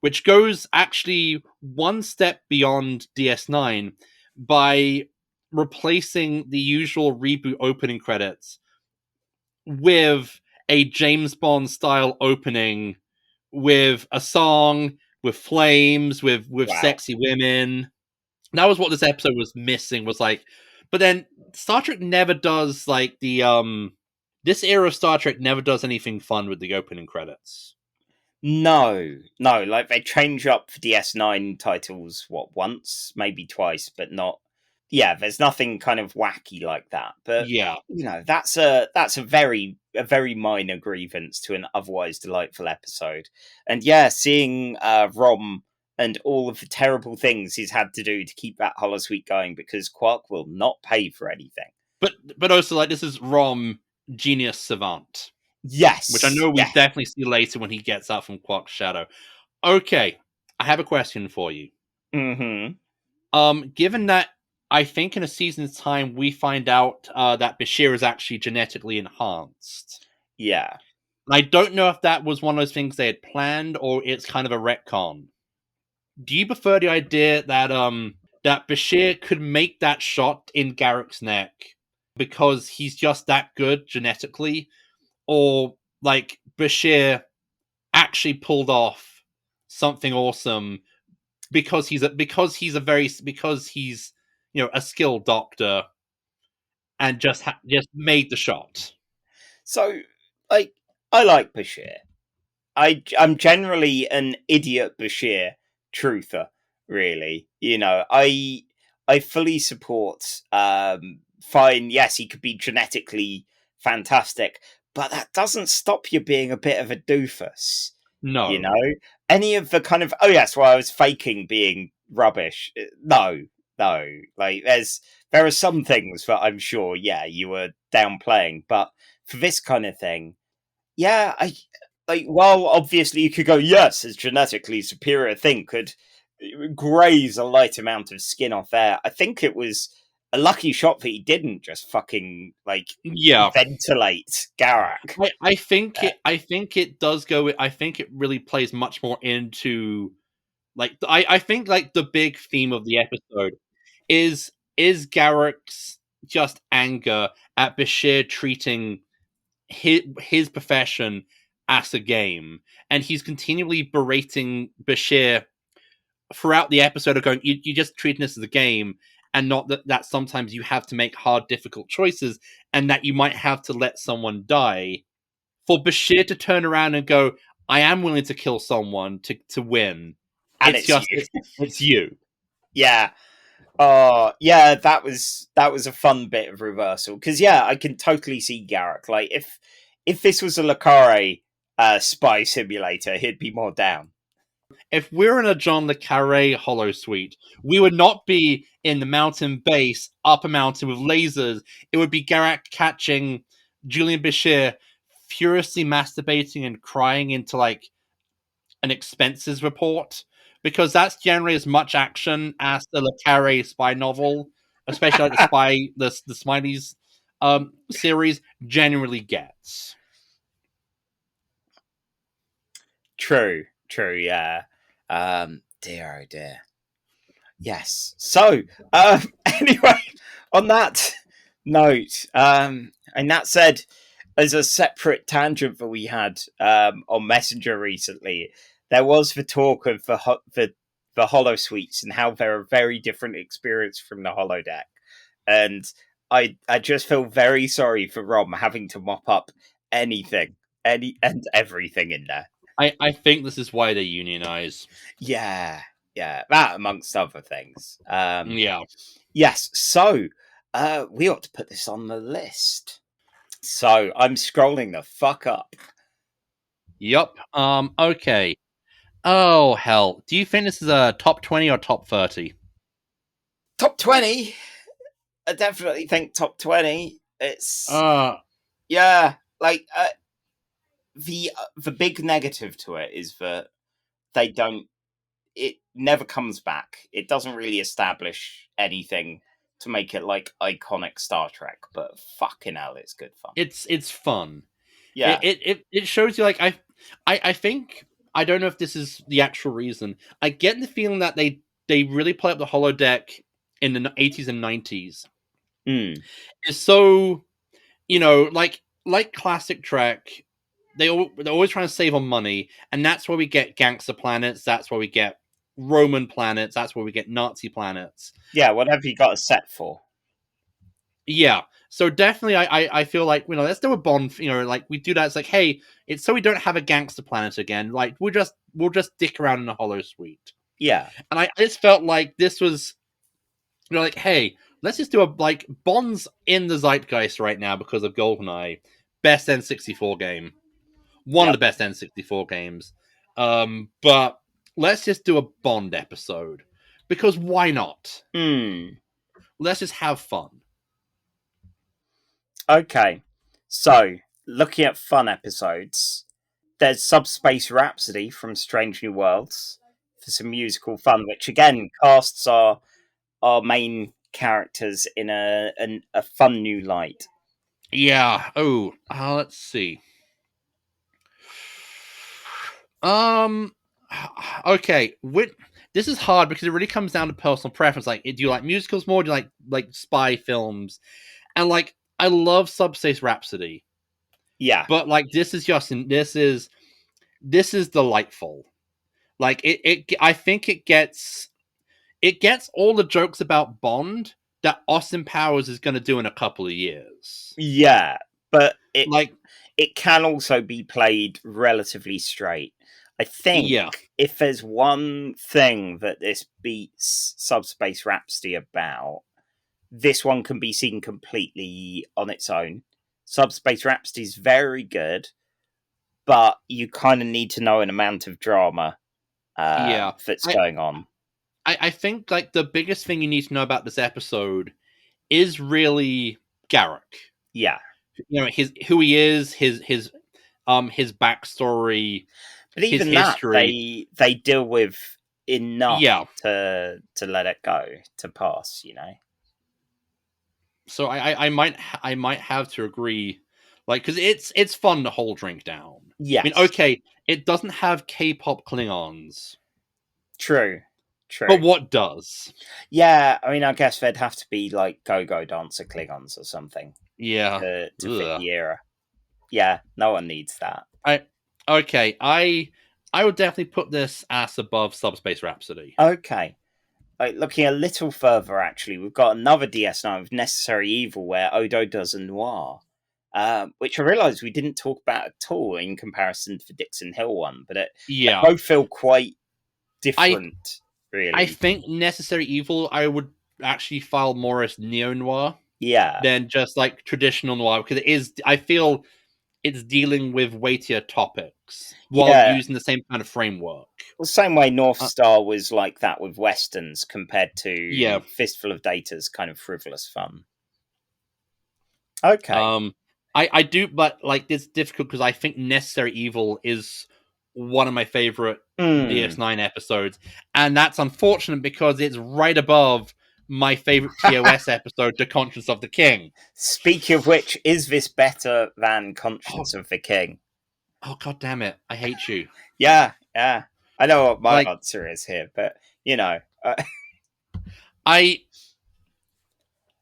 Speaker 4: Which goes actually one step beyond DS9 by replacing the usual Reboot opening credits with a James Bond style opening, with a song, with flames, with sexy women. That was what this episode was missing. Was like, but then Star Trek never does like the this era of Star Trek never does anything fun with the opening credits.
Speaker 3: No, like they change up for DS9 titles once, maybe twice, but not. Yeah, there's nothing kind of wacky like that. But
Speaker 4: yeah,
Speaker 3: that's a very minor grievance to an otherwise delightful episode. And yeah, seeing Rom and all of the terrible things he's had to do to keep that holosuite going, because Quark will not pay for anything.
Speaker 4: But also, like, this is Rom, genius savant.
Speaker 3: Yes.
Speaker 4: Which I know we definitely see later when he gets out from Quark's shadow. Okay, I have a question for you. Given that I think in a season's time we find out that Bashir is actually genetically enhanced.
Speaker 3: Yeah.
Speaker 4: I don't know if that was one of those things they had planned or it's kind of a retcon. Do you prefer the idea that that Bashir could make that shot in Garak's neck because he's just that good genetically? Or like Bashir actually pulled off something awesome because he's a skilled doctor and just made the shot.
Speaker 3: So, like, I like Bashir. I'm generally an idiot Bashir truther, really. I fully support. Fine, yes, he could be genetically fantastic, but that doesn't stop you being a bit of a doofus.
Speaker 4: No.
Speaker 3: You know? Any of the kind of, oh yes, well, I was faking being rubbish. No. Like, there are some things that I'm sure, yeah, you were downplaying, but for this kind of thing, yeah, while obviously you could go, yes, his genetically superior thing could graze a light amount of skin off there. I think it was a lucky shot that he didn't just fucking ventilate Garak.
Speaker 4: I think it does go. I think it really plays much more into like I think like the big theme of the episode is Garak's just anger at Bashir treating his profession as a game, and he's continually berating Bashir throughout the episode of going, you just treating this as a game, and not that sometimes you have to make hard, difficult choices, and that you might have to let someone die. For Bashir to turn around and go, I am willing to kill someone to win.
Speaker 3: And
Speaker 4: it's just
Speaker 3: you.
Speaker 4: it's you.
Speaker 3: Yeah. Oh, yeah, that was a fun bit of reversal. Because, yeah, I can totally see Garak. Like, if this was a Lecare spy simulator, he'd be more down.
Speaker 4: If we're in a John Le Carre holosuite, we would not be in the mountain base, up a mountain with lasers. It would be Garak catching Julian Bashir furiously masturbating and crying into, like, an expenses report. Because that's generally as much action as the Le Carre spy novel, especially like the Smileys series, generally gets.
Speaker 3: True, yeah. Dear, oh dear. Yes. So, anyway, on that note, and that said, as a separate tangent that we had on Messenger recently, there was the talk of the holosuites and how they're a very different experience from the holodeck, and I just feel very sorry for Rom having to mop up anything, and everything in there.
Speaker 4: I think this is why they unionize.
Speaker 3: Yeah, that amongst other things.
Speaker 4: Yeah.
Speaker 3: Yes, so we ought to put this on the list. So I'm scrolling the fuck up.
Speaker 4: Yup. Okay. Oh hell. Do you think this is a top 20 or top 30?
Speaker 3: Top 20? I definitely think top 20. It's yeah, like the big negative to it is that it never comes back. It doesn't really establish anything to make it like iconic Star Trek, but fucking hell, it's good fun.
Speaker 4: It's fun.
Speaker 3: Yeah.
Speaker 4: It shows you, like, I think, I don't know if this is the actual reason. I get the feeling that they really play up the holodeck in the 80s and 90s. It's so, like classic Trek, they're always trying to save on money, and that's where we get gangster planets, that's where we get Roman planets, that's where we get Nazi planets.
Speaker 3: Yeah, whatever you got a set for.
Speaker 4: Yeah. So definitely I feel like, let's do a Bond, like we do that. It's like, hey, it's so we don't have a gangster planet again. Like we'll just dick around in the holosuite.
Speaker 3: Yeah.
Speaker 4: And I just felt like this was, like, hey, let's just do like Bond's in the zeitgeist right now because of GoldenEye. Best N64 game. One of the best N64 games. But let's just do a Bond episode. Because why not? Let's just have fun.
Speaker 3: Okay, so looking at fun episodes, there's Subspace Rhapsody from Strange New Worlds for some musical fun, which again casts our main characters in a fun new light.
Speaker 4: Yeah. Oh, let's see. Okay. This is hard because it really comes down to personal preference. Like, do you like musicals more? Do you like spy films? And like, I love Subspace Rhapsody.
Speaker 3: Yeah.
Speaker 4: But like, this is delightful. Like I think it gets all the jokes about Bond that Austin Powers is going to do in a couple of years.
Speaker 3: Yeah, but it can also be played relatively straight. I think if there's one thing that this beats Subspace Rhapsody about, this one can be seen completely on its own. Subspace Rhapsody is very good, but you kind of need to know an amount of drama that's going on.
Speaker 4: I think like the biggest thing you need to know about this episode is really Garak.
Speaker 3: Yeah,
Speaker 4: who he is, his backstory,
Speaker 3: but even
Speaker 4: his history.
Speaker 3: They deal with enough
Speaker 4: Yeah.
Speaker 3: to let it go, to pass.
Speaker 4: So I might have to agree, like, because it's fun to hold drink down.
Speaker 3: Yes.
Speaker 4: I mean, okay, it doesn't have K-pop Klingons.
Speaker 3: True.
Speaker 4: But what does?
Speaker 3: Yeah, I mean, I guess there'd have to be like go-go dancer Klingons or something.
Speaker 4: Yeah.
Speaker 3: To fit the era. Yeah, no one needs that.
Speaker 4: I would definitely put this as above Subspace Rhapsody.
Speaker 3: Okay. Like, looking a little further, actually, we've got another DS9 with Necessary Evil, where Odo does a noir, which I realised we didn't talk about at all in comparison to the Dixon Hill one, but they both feel quite different, really.
Speaker 4: I think Necessary Evil, I would actually file more as neo-noir than just, like, traditional noir, because I feel it's dealing with weightier topics while using the same kind of framework.
Speaker 3: Well, same way North Star was like that with Westerns compared to Fistful of Data's kind of frivolous fun. Okay.
Speaker 4: I do, but like it's difficult because I think Necessary Evil is one of my favorite DS9 episodes, and that's unfortunate because it's right above my favorite TOS episode, The Conscience of the King.
Speaker 3: Speaking of which, is this better than Conscience of the King?
Speaker 4: Oh, god damn it. I hate you.
Speaker 3: Yeah. I know what my answer is here, but,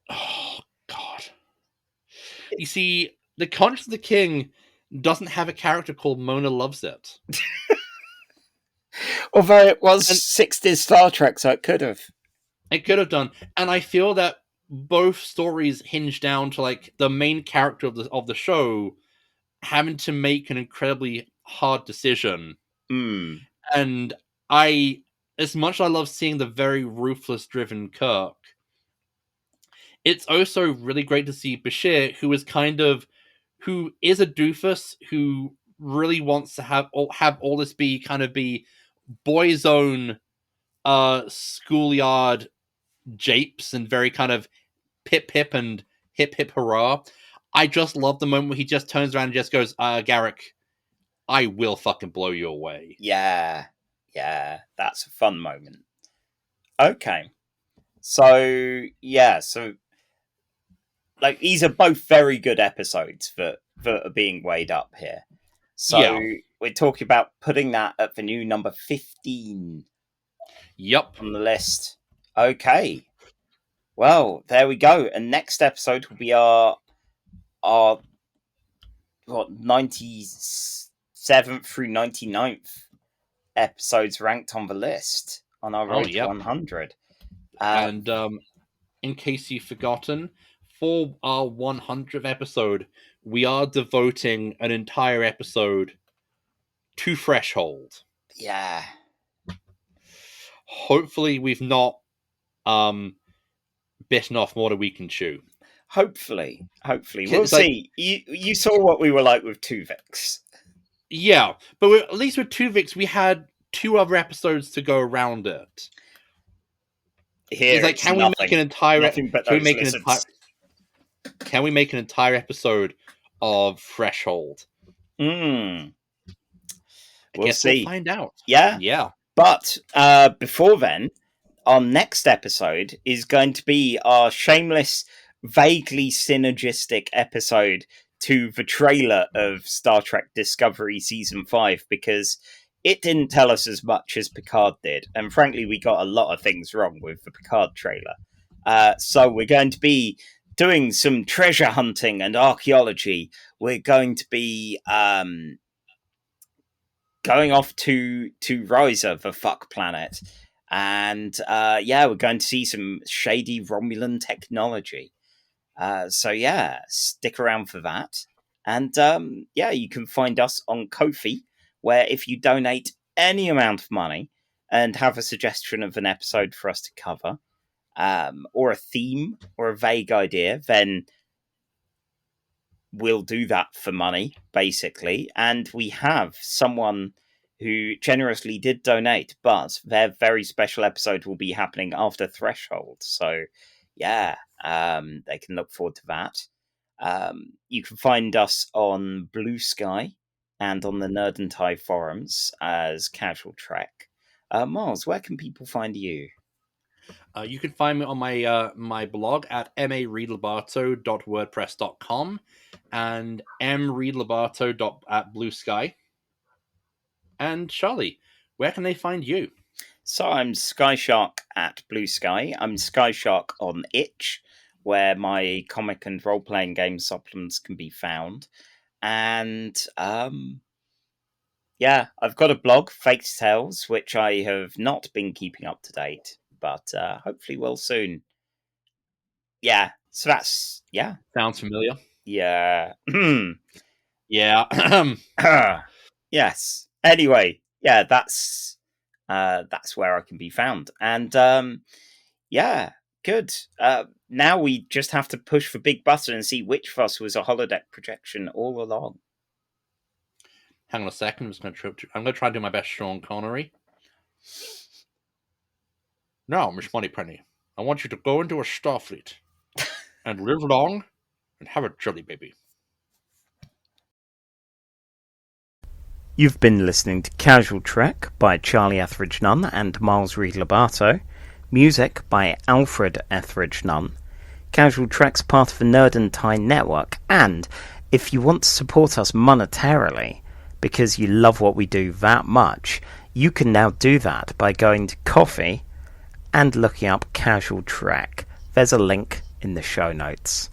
Speaker 4: Oh, God. You see, The Conscience of the King doesn't have a character called Mona Loves It.
Speaker 3: Although it was 60s Star Trek, so it could have.
Speaker 4: It could have done. And I feel that both stories hinge down to, like, the main character of the show having to make an incredibly hard decision. And as much as I love seeing the very ruthless driven Kirk, it's also really great to see Bashir, who is a doofus, who really wants to have all this be boys' own schoolyard japes and very kind of pip pip and hip hip hurrah. I just love the moment where he just turns around and just goes, Garak, I will fucking blow you away.
Speaker 3: Yeah, that's a fun moment. Okay. So, like, these are both very good episodes that are being weighed up here. So, we're talking about putting that at the new number 15.
Speaker 4: Yep.
Speaker 3: On the list. Okay. Well, there we go. And next episode will be our 97th through 99th episodes ranked on the list on our road to 100.
Speaker 4: And in case you've forgotten, for our 100th episode, we are devoting an entire episode to Threshold.
Speaker 3: Yeah.
Speaker 4: Hopefully we've not bitten off more than we can chew.
Speaker 3: Hopefully. We'll see. You saw what we were like with Tuvix.
Speaker 4: Yeah, but at least with Tuvix, we had 2 other episodes to go around it.
Speaker 3: Here,
Speaker 4: it's like, can we make an entire episode of Threshold?
Speaker 3: We'll
Speaker 4: We'll
Speaker 3: see.
Speaker 4: find out.
Speaker 3: Yeah. But before then, our next episode is going to be our shameless, vaguely synergistic episode to the trailer of Star Trek Discovery Season 5, because it didn't tell us as much as Picard did. And frankly, we got a lot of things wrong with the Picard trailer. So we're going to be doing some treasure hunting and archaeology. We're going to be going off to Risa, the fuck planet. And we're going to see some shady Romulan technology. So stick around for that. And you can find us on Ko-fi, where if you donate any amount of money and have a suggestion of an episode for us to cover, or a theme or a vague idea, then we'll do that for money, basically. And we have someone who generously did donate, but their very special episode will be happening after Threshold. So, yeah, they can look forward to that. You can find us on Blue Sky and on the Nerd and Tie forums as Casual Trek. Miles, where can people find you?
Speaker 4: You can find me on my my blog at mareedlabarto.wordpress.com and mreedlabarto at Blue Sky. And Charlie, where can they find you?
Speaker 3: So I'm Skyshark at Blue Sky. I'm Skyshark on Itch, where my comic and role-playing game supplements can be found. And yeah, I've got a blog, Faked Tales, which I have not been keeping up to date, but hopefully will soon. Yeah, so that's, yeah.
Speaker 4: Sounds familiar.
Speaker 3: Yeah.
Speaker 4: Yeah.
Speaker 3: Yes. Anyway, yeah, that's where I can be found. And yeah, good. Now we just have to push the big button and see which of us was a holodeck projection all along.
Speaker 4: Hang on a second. I'm going to try to do my best Sean Connery. Now, Miss Moneypenny, I want you to go into a Starfleet and live long and have a jelly baby.
Speaker 3: You've been listening to Casual Trek by Charlie Etheridge Nunn and Miles Reed-Labato. Music by Alfred Etheridge Nunn. Casual Trek's part of the Nerd and Tie network, and if you want to support us monetarily, because you love what we do that much, you can now do that by going to Ko-fi and looking up Casual Trek. There's a link in the show notes.